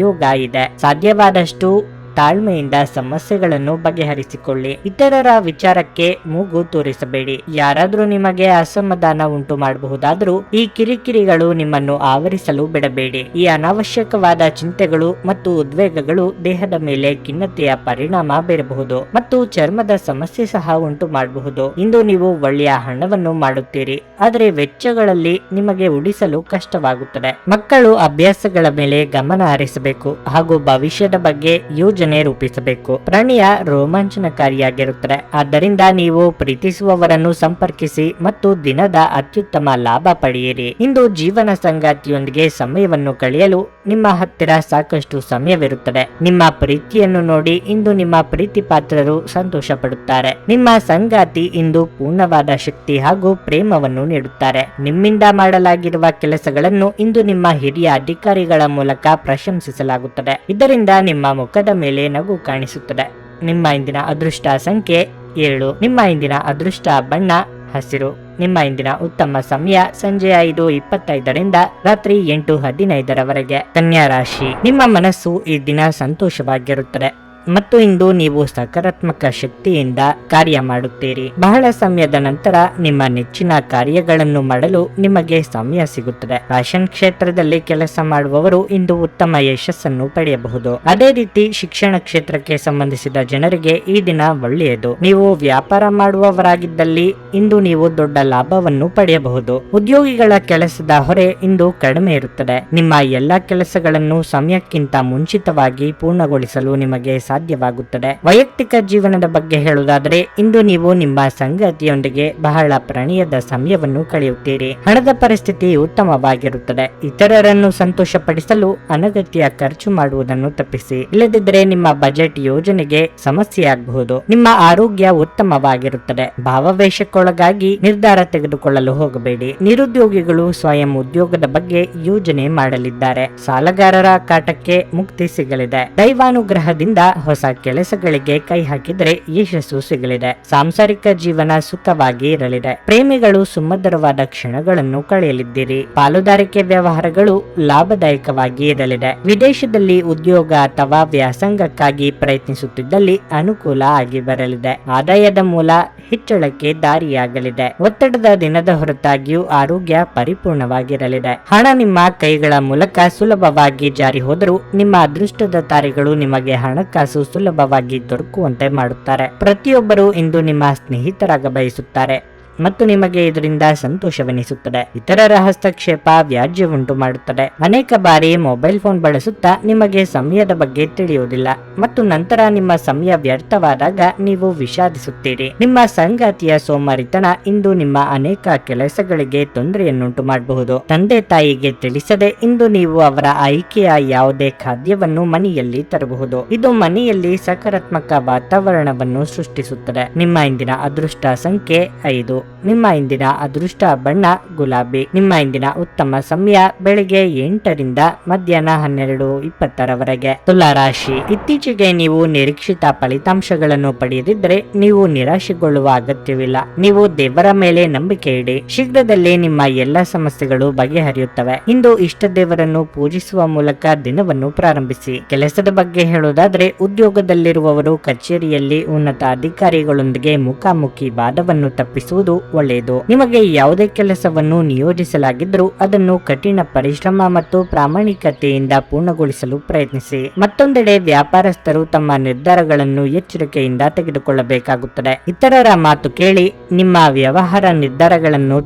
ಯೋಗ ಇದೆ. ಸಾಧ್ಯವಾದಷ್ಟು ತಾಳ್ಮೆಯಿಂದ ಸಮಸ್ಯೆಗಳನ್ನು ಬಗೆಹರಿಸಿಕೊಳ್ಳಿ. ಇತರರ ವಿಚಾರಕ್ಕೆ ಮೂಗು ತೋರಿಸಬೇಡಿ. ಯಾರಾದ್ರೂ ನಿಮಗೆ ಅಸಮಾಧಾನ ಉಂಟು ಮಾಡಬಹುದಾದರೂ ಈ ಕಿರಿಕಿರಿಗಳು ನಿಮ್ಮನ್ನು ಆವರಿಸಲು ಬಿಡಬೇಡಿ. ಈ ಅನಾವಶ್ಯಕವಾದ ಚಿಂತೆಗಳು ಮತ್ತು ಉದ್ವೇಗಗಳು ದೇಹದ ಮೇಲೆ ಖಿನ್ನತೆಯ ಪರಿಣಾಮ ಬೀರಬಹುದು ಮತ್ತು ಚರ್ಮದ ಸಮಸ್ಯೆ ಸಹ ಉಂಟು ಮಾಡಬಹುದು. ಇಂದು ನೀವು ಒಳ್ಳೆಯ ಹಣವನ್ನು ಮಾಡುತ್ತೀರಿ, ಆದರೆ ವೆಚ್ಚಗಳಲ್ಲಿ ನಿಮಗೆ ಉಳಿಸಲು ಕಷ್ಟವಾಗುತ್ತದೆ. ಮಕ್ಕಳು ಅಭ್ಯಾಸಗಳ ಮೇಲೆ ಗಮನ ಹರಿಸಬೇಕು ಹಾಗೂ ಭವಿಷ್ಯದ ಬಗ್ಗೆ ಯೋಜನೆ ರೂಪಿಸಬೇಕು. ಪ್ರಣಯ ರೋಮಾಂಚನಕಾರಿಯಾಗಿರುತ್ತದೆ. ಆದ್ದರಿಂದ ನೀವು ಪ್ರೀತಿಸುವವರನ್ನು ಸಂಪರ್ಕಿಸಿ ಮತ್ತು ದಿನದ ಅತ್ಯುತ್ತಮ ಲಾಭ ಪಡೆಯಿರಿ. ಇಂದು ಜೀವನ ಸಂಗಾತಿಯೊಂದಿಗೆ ಸಮಯವನ್ನು ಕಳೆಯಲು ನಿಮ್ಮ ಹತ್ತಿರ ಸಾಕಷ್ಟು ಸಮಯವಿರುತ್ತದೆ. ನಿಮ್ಮ ಪ್ರೀತಿಯನ್ನು ನೋಡಿ ಇಂದು ನಿಮ್ಮ ಪ್ರೀತಿ ಪಾತ್ರರು ಸಂತೋಷ ಪಡುತ್ತಾರೆ. ನಿಮ್ಮ ಸಂಗಾತಿ ಇಂದು ಪೂರ್ಣವಾದ ಶಕ್ತಿ ಹಾಗೂ ಪ್ರೇಮವನ್ನು ನೀಡುತ್ತಾರೆ. ನಿಮ್ಮಿಂದ ಮಾಡಲಾಗಿರುವ ಕೆಲಸಗಳನ್ನು ಇಂದು ನಿಮ್ಮ ಹಿರಿಯ ಅಧಿಕಾರಿಗಳ ಮೂಲಕ ಪ್ರಶಂಸಿಸಲಾಗುತ್ತದೆ. ಇದರಿಂದ ನಿಮ್ಮ ಮುಖದ ಮೇಲೆ ನಗು ಕಾಣಿಸುತ್ತದೆ. ನಿಮ್ಮ ಇಂದಿನ ಅದೃಷ್ಟ ಸಂಖ್ಯೆ 7. ನಿಮ್ಮ ಇಂದಿನ ಅದೃಷ್ಟ ಬಣ್ಣ ಹಸಿರು. ನಿಮ್ಮ ಇಂದಿನ ಉತ್ತಮ ಸಮಯ ಸಂಜೆ 5:25ರಿಂದ ರಾತ್ರಿ 8:15ರವರೆಗೆ. ಕನ್ಯಾ ರಾಶಿ, ನಿಮ್ಮ ಮನಸ್ಸು ಈ ದಿನ ಸಂತೋಷವಾಗಿರುತ್ತದೆ ಮತ್ತು ಇಂದು ನೀವು ಸಕಾರಾತ್ಮಕ ಶಕ್ತಿಯಿಂದ ಕಾರ್ಯ ಮಾಡುತ್ತೀರಿ. ಬಹಳ ಸಮಯದ ನಂತರ ನಿಮ್ಮ ನೆಚ್ಚಿನ ಕಾರ್ಯಗಳನ್ನು ಮಾಡಲು ನಿಮಗೆ ಸಮಯ ಸಿಗುತ್ತದೆ. ಫ್ಯಾಷನ್ ಕ್ಷೇತ್ರದಲ್ಲಿ ಕೆಲಸ ಮಾಡುವವರು ಇಂದು ಉತ್ತಮ ಯಶಸ್ಸನ್ನು ಪಡೆಯಬಹುದು. ಅದೇ ರೀತಿ ಶಿಕ್ಷಣ ಕ್ಷೇತ್ರಕ್ಕೆ ಸಂಬಂಧಿಸಿದ ಜನರಿಗೆ ಈ ದಿನ ಒಳ್ಳೆಯದು. ನೀವು ವ್ಯಾಪಾರ ಮಾಡುವವರಾಗಿದ್ದಲ್ಲಿ ಇಂದು ನೀವು ದೊಡ್ಡ ಲಾಭವನ್ನು ಪಡೆಯಬಹುದು. ಉದ್ಯೋಗಿಗಳ ಕೆಲಸದ ಹೊರೆ ಇಂದು ಕಡಿಮೆ ಇರುತ್ತದೆ. ನಿಮ್ಮ ಎಲ್ಲಾ ಕೆಲಸಗಳನ್ನು ಸಮಯಕ್ಕಿಂತ ಮುಂಚಿತವಾಗಿ ಪೂರ್ಣಗೊಳಿಸಲು ನಿಮಗೆ ಸಾಧ್ಯವಾಗುತ್ತದೆ. ವೈಯಕ್ತಿಕ ಜೀವನದ ಬಗ್ಗೆ ಹೇಳುವುದಾದರೆ, ಇಂದು ನೀವು ನಿಮ್ಮ ಸಂಗಾತಿಯೊಂದಿಗೆ ಬಹಳ ಪ್ರಣಯದ ಸಮಯವನ್ನು ಕಳೆಯುತ್ತೀರಿ. ಹಣದ ಪರಿಸ್ಥಿತಿ ಉತ್ತಮವಾಗಿರುತ್ತದೆ. ಇತರರನ್ನು ಸಂತೋಷಪಡಿಸಲು ಅನಗತ್ಯ ಖರ್ಚು ಮಾಡುವುದನ್ನು ತಪ್ಪಿಸಿ, ಇಲ್ಲದಿದ್ದರೆ ನಿಮ್ಮ ಬಜೆಟ್ ಯೋಜನೆಗೆ ಸಮಸ್ಯೆಯಾಗಬಹುದು. ನಿಮ್ಮ ಆರೋಗ್ಯ ಉತ್ತಮವಾಗಿರುತ್ತದೆ. ಭಾವಾವೇಶಕ್ಕೊಳಗಾಗಿ ನಿರ್ಧಾರ ತೆಗೆದುಕೊಳ್ಳಲು ಹೋಗಬೇಡಿ. ನಿರುದ್ಯೋಗಿಗಳು ಸ್ವಯಂ ಉದ್ಯೋಗದ ಬಗ್ಗೆ ಯೋಜನೆ ಮಾಡಲಿದ್ದಾರೆ. ಸಾಲಗಾರರ ಕಾಟಕ್ಕೆ ಮುಕ್ತಿ ಸಿಗಲಿದೆ. ದೈವಾನುಗ್ರಹದಿಂದ ಹೊಸ ಕೆಲಸಗಳಿಗೆ ಕೈ ಹಾಕಿದರೆ ಯಶಸ್ಸು ಸಿಗಲಿದೆ. ಸಾಂಸಾರಿಕ ಜೀವನ ಸುಖವಾಗಿ ಇರಲಿದೆ. ಪ್ರೇಮಿಗಳು ಸುಮಧುರವಾದ ಕ್ಷಣಗಳನ್ನು ಕಳೆಯಲಿದ್ದೀರಿ. ಪಾಲುದಾರಿಕೆ ವ್ಯವಹಾರಗಳು ಲಾಭದಾಯಕವಾಗಿ ಇರಲಿದೆ. ವಿದೇಶದಲ್ಲಿ ಉದ್ಯೋಗ ಅಥವಾ ವ್ಯಾಸಂಗಕ್ಕಾಗಿ ಪ್ರಯತ್ನಿಸುತ್ತಿದ್ದಲ್ಲಿ ಅನುಕೂಲ ಆಗಿ ಬರಲಿದೆ. ಆದಾಯದ ಮೂಲ ಹೆಚ್ಚಳಕ್ಕೆ ದಾರಿಯಾಗಲಿದೆ. ಒತ್ತಡದ ದಿನದ ಹೊರತಾಗಿಯೂ ಆರೋಗ್ಯ ಪರಿಪೂರ್ಣವಾಗಿರಲಿದೆ. ಹಣ ನಿಮ್ಮ ಕೈಗಳ ಮೂಲಕ ಸುಲಭವಾಗಿ ಜಾರಿ ಹೋದರೂ ನಿಮ್ಮ ಅದೃಷ್ಟದ ತಾರೆಗಳು ನಿಮಗೆ ಹಣಕಾಸು ಸುಲಭವಾಗಿ ದೊರಕುವಂತೆ ಮಾಡುತ್ತಾರೆ. ಪ್ರತಿಯೊಬ್ಬರು ಇಂದು ನಿಮ್ಮ ಸ್ನೇಹಿತರಾಗ ಬಯಸುತ್ತಾರೆ ಮತ್ತು ನಿಮಗೆ ಇದರಿಂದ ಸಂತೋಷವೆನಿಸುತ್ತದೆ. ಇತರರ ಹಸ್ತಕ್ಷೇಪ ವ್ಯಾಜ್ಯ ಉಂಟು ಮಾಡುತ್ತದೆ. ಅನೇಕ ಬಾರಿ ಮೊಬೈಲ್ ಫೋನ್ ಬಳಸುತ್ತಾ ನಿಮಗೆ ಸಮಯದ ಬಗ್ಗೆ ತಿಳಿಯುವುದಿಲ್ಲ ಮತ್ತು ನಂತರ ನಿಮ್ಮ ಸಮಯ ವ್ಯರ್ಥವಾದಾಗ ನೀವು ವಿಷಾದಿಸುತ್ತೀರಿ. ನಿಮ್ಮ ಸಂಗಾತಿಯ ಸೋಮಾರಿತನ ಇಂದು ನಿಮ್ಮ ಅನೇಕ ಕೆಲಸಗಳಿಗೆ ತೊಂದರೆಯನ್ನುಂಟು ಮಾಡಬಹುದು. ತಂದೆ ತಾಯಿಗೆ ತಿಳಿಸದೆ ಇಂದು ನೀವು ಅವರ ಆಯ್ಕೆಯ ಯಾವುದೇ ಖಾದ್ಯವನ್ನು ಮನೆಯಲ್ಲಿ ತರಬಹುದು. ಇದು ಮನೆಯಲ್ಲಿ ಸಕಾರಾತ್ಮಕ ವಾತಾವರಣವನ್ನು ಸೃಷ್ಟಿಸುತ್ತದೆ. ನಿಮ್ಮ ಇಂದಿನ ಅದೃಷ್ಟ ಸಂಖ್ಯೆ 5. ನಿಮ್ಮ ಇಂದಿನ ಅದೃಷ್ಟ ಬಣ್ಣ ಗುಲಾಬಿ. ನಿಮ್ಮ ಇಂದಿನ ಉತ್ತಮ ಸಮಯ ಬೆಳಿಗ್ಗೆ 8ರಿಂದ ಮಧ್ಯಾಹ್ನ 12:20ರವರೆಗೆ. ತುಲಾ ರಾಶಿ, ಇತ್ತೀಚೆಗೆ ನೀವು ನಿರೀಕ್ಷಿತ ಫಲಿತಾಂಶಗಳನ್ನು ಪಡೆಯದಿದ್ದರೆ ನೀವು ನಿರಾಶೆಗೊಳ್ಳುವ ಅಗತ್ಯವಿಲ್ಲ. ನೀವು ದೇವರ ಮೇಲೆ ನಂಬಿಕೆ ಇಡಿ, ಶೀಘ್ರದಲ್ಲೇ ನಿಮ್ಮ ಎಲ್ಲ ಸಮಸ್ಯೆಗಳು ಬಗೆಹರಿಯುತ್ತವೆ. ಇಂದು ಇಷ್ಟ ದೇವರನ್ನು ಪೂಜಿಸುವ ಮೂಲಕ ದಿನವನ್ನು ಪ್ರಾರಂಭಿಸಿ. ಕೆಲಸದ ಬಗ್ಗೆ ಹೇಳುವುದಾದ್ರೆ, ಉದ್ಯೋಗದಲ್ಲಿರುವವರು ಕಚೇರಿಯಲ್ಲಿ ಉನ್ನತ ಅಧಿಕಾರಿಗಳೊಂದಿಗೆ ಮುಖಾಮುಖಿ ವಾದವನ್ನು ತಪ್ಪಿಸುವುದು ಒಳ್ಳೆಯದು. ನಿಮಗೆ ಯಾವುದೇ ಕೆಲಸವನ್ನು ನಿಯೋಜಿಸಲಾಗಿದ್ದರೂ ಅದನ್ನು ಕಠಿಣ ಪರಿಶ್ರಮ ಮತ್ತು ಪ್ರಾಮಾಣಿಕತೆಯಿಂದ ಪೂರ್ಣಗೊಳಿಸಲು ಪ್ರಯತ್ನಿಸಿ. ಮತ್ತೊಂದೆಡೆ ವ್ಯಾಪಾರಸ್ಥರು ತಮ್ಮ ನಿರ್ಧಾರಗಳನ್ನು ಎಚ್ಚರಿಕೆಯಿಂದ ತೆಗೆದುಕೊಳ್ಳಬೇಕಾಗುತ್ತದೆ. ಇತರರ ಮಾತು ಕೇಳಿ ನಿಮ್ಮ ವ್ಯವಹಾರ ನಿರ್ಧಾರಗಳನ್ನು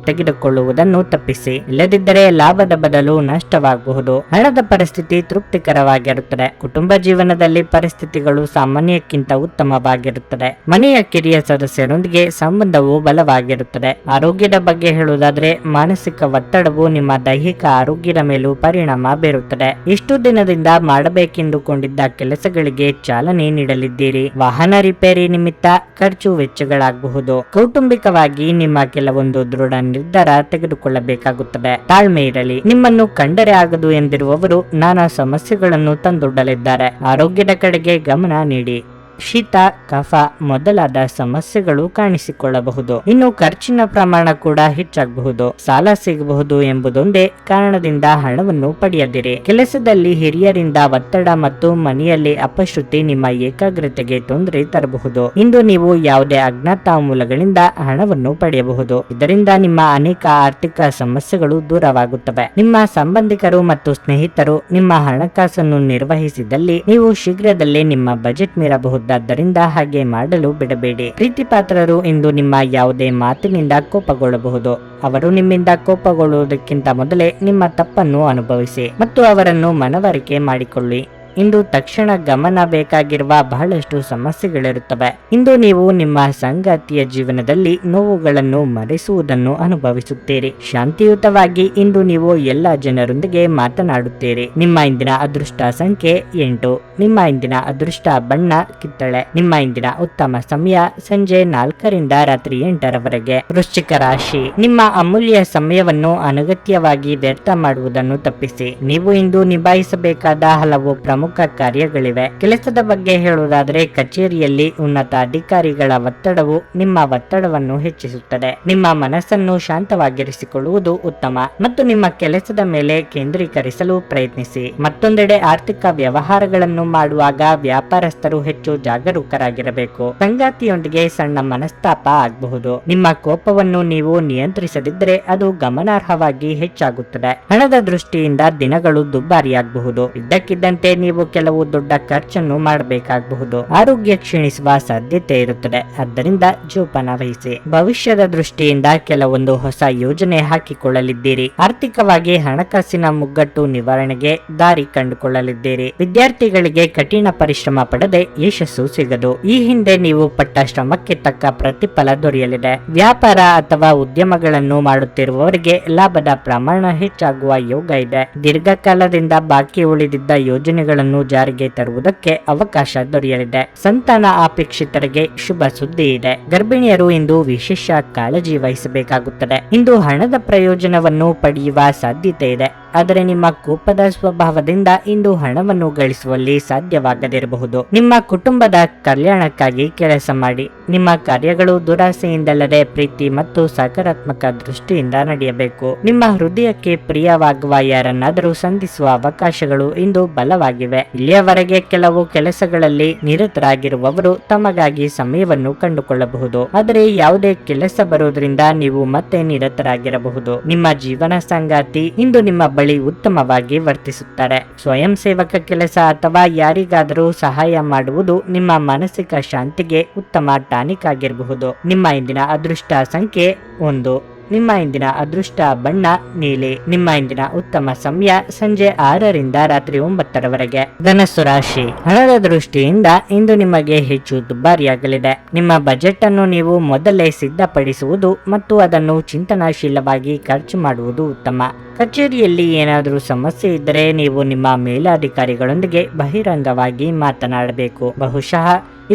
ತೆಗೆದುಕೊಳ್ಳುವುದನ್ನು ತಪ್ಪಿಸಿ, ಇಲ್ಲದಿದ್ದರೆ ಲಾಭದ ಬದಲು ನಷ್ಟವಾಗಬಹುದು. ಹಣದ ಪರಿಸ್ಥಿತಿ ತೃಪ್ತಿಕರವಾಗಿರುತ್ತದೆ. ಕುಟುಂಬ ಜೀವನದಲ್ಲಿ ಪರಿಸ್ಥಿತಿಗಳು ಸಾಮಾನ್ಯಕ್ಕಿಂತ ಉತ್ತಮವಾಗಿರುತ್ತದೆ. ಮನೆಯ ಕಿರಿಯ ಸದಸ್ಯರೊಂದಿಗೆ ಸಂಬಂಧವು ಬಲವಾಗಿರುತ್ತದೆ. ಆರೋಗ್ಯದ ಬಗ್ಗೆ ಹೇಳುವುದಾದ್ರೆ, ಮಾನಸಿಕ ಒತ್ತಡವು ನಿಮ್ಮ ದೈಹಿಕ ಆರೋಗ್ಯದ ಮೇಲೂ ಪರಿಣಾಮ ಬೀರುತ್ತದೆ. ಇಷ್ಟು ದಿನದಿಂದ ಮಾಡಬೇಕೆಂದುಕೊಂಡಿದ್ದ ಕೆಲಸಗಳಿಗೆ ಚಾಲನೆ ನೀಡಲಿದ್ದೀರಿ. ವಾಹನ ರಿಪೇರಿ ನಿಮಿತ್ತ ಖರ್ಚು ವೆಚ್ಚಗಳಾಗಬಹುದು. ಕೌಟುಂಬಿಕವಾಗಿ ನಿಮ್ಮ ಕೆಲವೊಂದು ದೃಢ ನಿರ್ಧಾರ ತೆಗೆದುಕೊಳ್ಳಬೇಕಾಗುತ್ತದೆ. ತಾಳ್ಮೆ ಇರಲಿ. ನಿಮ್ಮನ್ನು ಕಂಡರೆ ಆಗದು ಎಂದಿರುವವರು ನಾನಾ ಸಮಸ್ಯೆಗಳನ್ನು ತಂದೊಡ್ಡಲಿದ್ದಾರೆ. ಆರೋಗ್ಯದ ಕಡೆಗೆ ಗಮನ ನೀಡಿ. ಶೀತ, ಕಫ ಮೊದಲಾದ ಸಮಸ್ಯೆಗಳು ಕಾಣಿಸಿಕೊಳ್ಳಬಹುದು. ಇನ್ನು ಖರ್ಚಿನ ಪ್ರಮಾಣ ಕೂಡ ಹೆಚ್ಚಾಗಬಹುದು. ಸಾಲ ಸಿಗಬಹುದು ಎಂಬುದೊಂದೇ ಕಾರಣದಿಂದ ಹಣವನ್ನು ಪಡೆಯದಿರಿ. ಕೆಲಸದಲ್ಲಿ ಹಿರಿಯರಿಂದ ಒತ್ತಡ ಮತ್ತು ಮನೆಯಲ್ಲಿ ಅಪಶ್ರುತಿ ನಿಮ್ಮ ಏಕಾಗ್ರತೆಗೆ ತೊಂದರೆ ತರಬಹುದು. ಇಂದು ನೀವು ಯಾವುದೇ ಅಜ್ಞಾತ ಮೂಲಗಳಿಂದ ಹಣವನ್ನು ಪಡೆಯಬಹುದು. ಇದರಿಂದ ನಿಮ್ಮ ಅನೇಕ ಆರ್ಥಿಕ ಸಮಸ್ಯೆಗಳು ದೂರವಾಗುತ್ತವೆ. ನಿಮ್ಮ ಸಂಬಂಧಿಕರು ಮತ್ತು ಸ್ನೇಹಿತರು ನಿಮ್ಮ ಹಣಕಾಸನ್ನು ನಿರ್ವಹಿಸಿದಲ್ಲಿ ನೀವು ಶೀಘ್ರದಲ್ಲೇ ನಿಮ್ಮ ಬಜೆಟ್ ಮೀರಬಹುದು. ಆದ್ದರಿಂದ ಹಾಗೆ ಮಾಡಲು ಬಿಡಬೇಡಿ. ಪ್ರೀತಿಪಾತ್ರರು ಇಂದು ನಿಮ್ಮ ಯಾವುದೇ ಮಾತಿನಿಂದ ಕೋಪಗೊಳ್ಳಬಹುದು. ಅವರು ನಿಮ್ಮಿಂದ ಕೋಪಗೊಳ್ಳುವುದಕ್ಕಿಂತ ಮೊದಲೇ ನಿಮ್ಮ ತಪ್ಪನ್ನು ಅನುಭವಿಸಿ ಮತ್ತು ಅವರನ್ನು ಮನವರಿಕೆ ಮಾಡಿಕೊಳ್ಳಿ. ಇಂದು ತಕ್ಷಣ ಗಮನ ಬೇಕಾಗಿರುವ ಬಹಳಷ್ಟು ಸಮಸ್ಯೆಗಳಿರುತ್ತವೆ. ಇಂದು ನೀವು ನಿಮ್ಮ ಸಂಗಾತಿಯ ಜೀವನದಲ್ಲಿ ನೋವುಗಳನ್ನು ಮರೆಸುವುದನ್ನು ಅನುಭವಿಸುತ್ತೀರಿ. ಶಾಂತಿಯುತವಾಗಿ ಇಂದು ನೀವು ಎಲ್ಲ ಜನರೊಂದಿಗೆ ಮಾತನಾಡುತ್ತೀರಿ. ನಿಮ್ಮ ಇಂದಿನ ಅದೃಷ್ಟ ಸಂಖ್ಯೆ 8. ನಿಮ್ಮ ಇಂದಿನ ಅದೃಷ್ಟ ಬಣ್ಣ ಕಿತ್ತಳೆ. ನಿಮ್ಮ ಇಂದಿನ ಉತ್ತಮ ಸಮಯ ಸಂಜೆ 4ರಿಂದ ರಾತ್ರಿ 8ರವರೆಗೆ. ವೃಶ್ಚಿಕ ರಾಶಿ, ನಿಮ್ಮ ಅಮೂಲ್ಯ ಸಮಯವನ್ನು ಅನಗತ್ಯವಾಗಿ ವ್ಯರ್ಥ ಮಾಡುವುದನ್ನು ತಪ್ಪಿಸಿ. ನೀವು ಇಂದು ನಿಭಾಯಿಸಬೇಕಾದ ಹಲವು ಪ್ರಮುಖ ಕಾರ್ಯಗಳಿವೆ. ಕೆಲಸದ ಬಗ್ಗೆ ಹೇಳುವುದಾದರೆ, ಕಚೇರಿಯಲ್ಲಿ ಉನ್ನತ ಅಧಿಕಾರಿಗಳ ಒತ್ತಡವು ನಿಮ್ಮ ಒತ್ತಡವನ್ನು ಹೆಚ್ಚಿಸುತ್ತದೆ. ನಿಮ್ಮ ಮನಸ್ಸನ್ನು ಶಾಂತವಾಗಿರಿಸಿಕೊಳ್ಳುವುದು ಉತ್ತಮ ಮತ್ತು ನಿಮ್ಮ ಕೆಲಸದ ಮೇಲೆ ಕೇಂದ್ರೀಕರಿಸಲು ಪ್ರಯತ್ನಿಸಿ. ಮತ್ತೊಂದೆಡೆ ಆರ್ಥಿಕ ವ್ಯವಹಾರಗಳನ್ನು ಮಾಡುವಾಗ ವ್ಯಾಪಾರಸ್ಥರು ಹೆಚ್ಚು ಜಾಗರೂಕರಾಗಿರಬೇಕು. ಸಂಗಾತಿಯೊಂದಿಗೆ ಸಣ್ಣ ಮನಸ್ತಾಪ ಆಗಬಹುದು. ನಿಮ್ಮ ಕೋಪವನ್ನು ನೀವು ನಿಯಂತ್ರಿಸದಿದ್ದರೆ ಅದು ಗಮನಾರ್ಹವಾಗಿ ಹೆಚ್ಚಾಗುತ್ತದೆ. ಹಣದ ದೃಷ್ಟಿಯಿಂದ ದಿನಗಳು ದುಬಾರಿಯಾಗಬಹುದು. ಇದ್ದಕ್ಕಿದ್ದಂತೆ ನೀವು ಕೆಲವು ದೊಡ್ಡ ಖರ್ಚನ್ನು ಮಾಡಬೇಕಾಗಬಹುದು. ಆರೋಗ್ಯ ಕ್ಷೀಣಿಸುವ ಸಾಧ್ಯತೆ ಇರುತ್ತದೆ. ಆದ್ದರಿಂದ ಜೋಪಾನ ವಹಿಸಿ. ಭವಿಷ್ಯದ ದೃಷ್ಟಿಯಿಂದ ಕೆಲವೊಂದು ಹೊಸ ಯೋಜನೆ ಹಾಕಿಕೊಳ್ಳಲಿದ್ದೀರಿ. ಆರ್ಥಿಕವಾಗಿ ಹಣಕಾಸಿನ ಮುಗ್ಗಟ್ಟು ನಿವಾರಣೆಗೆ ದಾರಿ ಕಂಡುಕೊಳ್ಳಲಿದ್ದೀರಿ. ವಿದ್ಯಾರ್ಥಿಗಳಿಗೆ ಕಠಿಣ ಪರಿಶ್ರಮ ಪಡದೆ ಯಶಸ್ಸು ಸಿಗದು. ಈ ಹಿಂದೆ ನೀವು ಪಟ್ಟ ಶ್ರಮಕ್ಕೆ ತಕ್ಕ ಪ್ರತಿಫಲ ದೊರೆಯಲಿದೆ. ವ್ಯಾಪಾರ ಅಥವಾ ಉದ್ಯಮಗಳನ್ನು ಮಾಡುತ್ತಿರುವವರಿಗೆ ಲಾಭದ ಪ್ರಮಾಣ ಹೆಚ್ಚಾಗುವ ಯೋಗ ಇದೆ. ದೀರ್ಘಕಾಲದಿಂದ ಬಾಕಿ ಉಳಿದಿದ್ದ ಯೋಜನೆಗಳನ್ನು ಜಾರಿಗೆ ತರುವುದಕ್ಕೆ ಅವಕಾಶ ದೊರೆಯಲಿದೆ. ಸಂತಾನ ಅಪೇಕ್ಷಿತರಿಗೆ ಶುಭ ಸುದ್ದಿ ಇದೆ. ಗರ್ಭಿಣಿಯರು ಇಂದು ವಿಶೇಷ ಕಾಳಜಿ ವಹಿಸಬೇಕಾಗುತ್ತದೆ. ಇಂದು ಹಣದ ಪ್ರಯೋಜನವನ್ನು ಪಡೆಯುವ ಸಾಧ್ಯತೆ ಇದೆ. ಆದರೆ ನಿಮ್ಮ ಕೋಪದ ಸ್ವಭಾವದಿಂದ ಇಂದು ಹಣವನ್ನು ಗಳಿಸುವಲ್ಲಿ ಸಾಧ್ಯವಾಗದಿರಬಹುದು. ನಿಮ್ಮ ಕುಟುಂಬದ ಕಲ್ಯಾಣಕ್ಕಾಗಿ ಕೆಲಸ ಮಾಡಿ. ನಿಮ್ಮ ಕಾರ್ಯಗಳು ದುರಾಸೆಯಿಂದಲ್ಲದೆ ಪ್ರೀತಿ ಮತ್ತು ಸಕಾರಾತ್ಮಕ ದೃಷ್ಟಿಯಿಂದ ನಡೆಯಬೇಕು. ನಿಮ್ಮ ಹೃದಯಕ್ಕೆ ಪ್ರಿಯವಾಗುವ ಯಾರನ್ನಾದರೂ ಸಂಧಿಸುವ ಅವಕಾಶಗಳು ಇಂದು ಬಲವಾಗಿವೆ. ಇಲ್ಲಿಯವರೆಗೆ ಕೆಲವು ಕೆಲಸಗಳಲ್ಲಿ ನಿರತರಾಗಿರುವವರು ತಮಗಾಗಿ ಸಮಯವನ್ನು ಕಂಡುಕೊಳ್ಳಬಹುದು. ಆದರೆ ಯಾವುದೇ ಕೆಲಸ ಬರುವುದರಿಂದ ನೀವು ಮತ್ತೆ ನಿರತರಾಗಿರಬಹುದು. ನಿಮ್ಮ ಜೀವನ ಸಂಗಾತಿ ಇಂದು ನಿಮ್ಮ ಬಳಿ ಉತ್ತಮವಾಗಿ ವರ್ತಿಸುತ್ತಾರೆ. ಸ್ವಯಂ ಸೇವಕ ಕೆಲಸ ಅಥವಾ ಯಾರಿಗಾದರೂ ಸಹಾಯ ಮಾಡುವುದು ನಿಮ್ಮ ಮಾನಸಿಕ ಶಾಂತಿಗೆ ಉತ್ತಮ ಟಾನಿಕ್ ಆಗಿರಬಹುದು. ನಿಮ್ಮ ಇಂದಿನ ಅದೃಷ್ಟ ಸಂಖ್ಯೆ 1. ನಿಮ್ಮ ಇಂದಿನ ಅದೃಷ್ಟ ಬಣ್ಣ ನೀಲಿ. ನಿಮ್ಮ ಇಂದಿನ ಉತ್ತಮ ಸಮಯ ಸಂಜೆ 6ರಿಂದ ರಾತ್ರಿ 9ರವರೆಗೆ. ಧನಸ್ಸು ರಾಶಿ, ಹಣದ ದೃಷ್ಟಿಯಿಂದ ಇಂದು ನಿಮಗೆ ಹೆಚ್ಚು ದುಬಾರಿಯಾಗಲಿದೆ. ನಿಮ್ಮ ಬಜೆಟ್ ಅನ್ನು ನೀವು ಮೊದಲೇ ಸಿದ್ಧಪಡಿಸುವುದು ಮತ್ತು ಅದನ್ನು ಚಿಂತನಾಶೀಲವಾಗಿ ಖರ್ಚು ಮಾಡುವುದು ಉತ್ತಮ. ಕಚೇರಿಯಲ್ಲಿ ಏನಾದರೂ ಸಮಸ್ಯೆ ಇದ್ದರೆ ನೀವು ನಿಮ್ಮ ಮೇಲಾಧಿಕಾರಿಗಳೊಂದಿಗೆ ಬಹಿರಂಗವಾಗಿ ಮಾತನಾಡಬೇಕು. ಬಹುಶಃ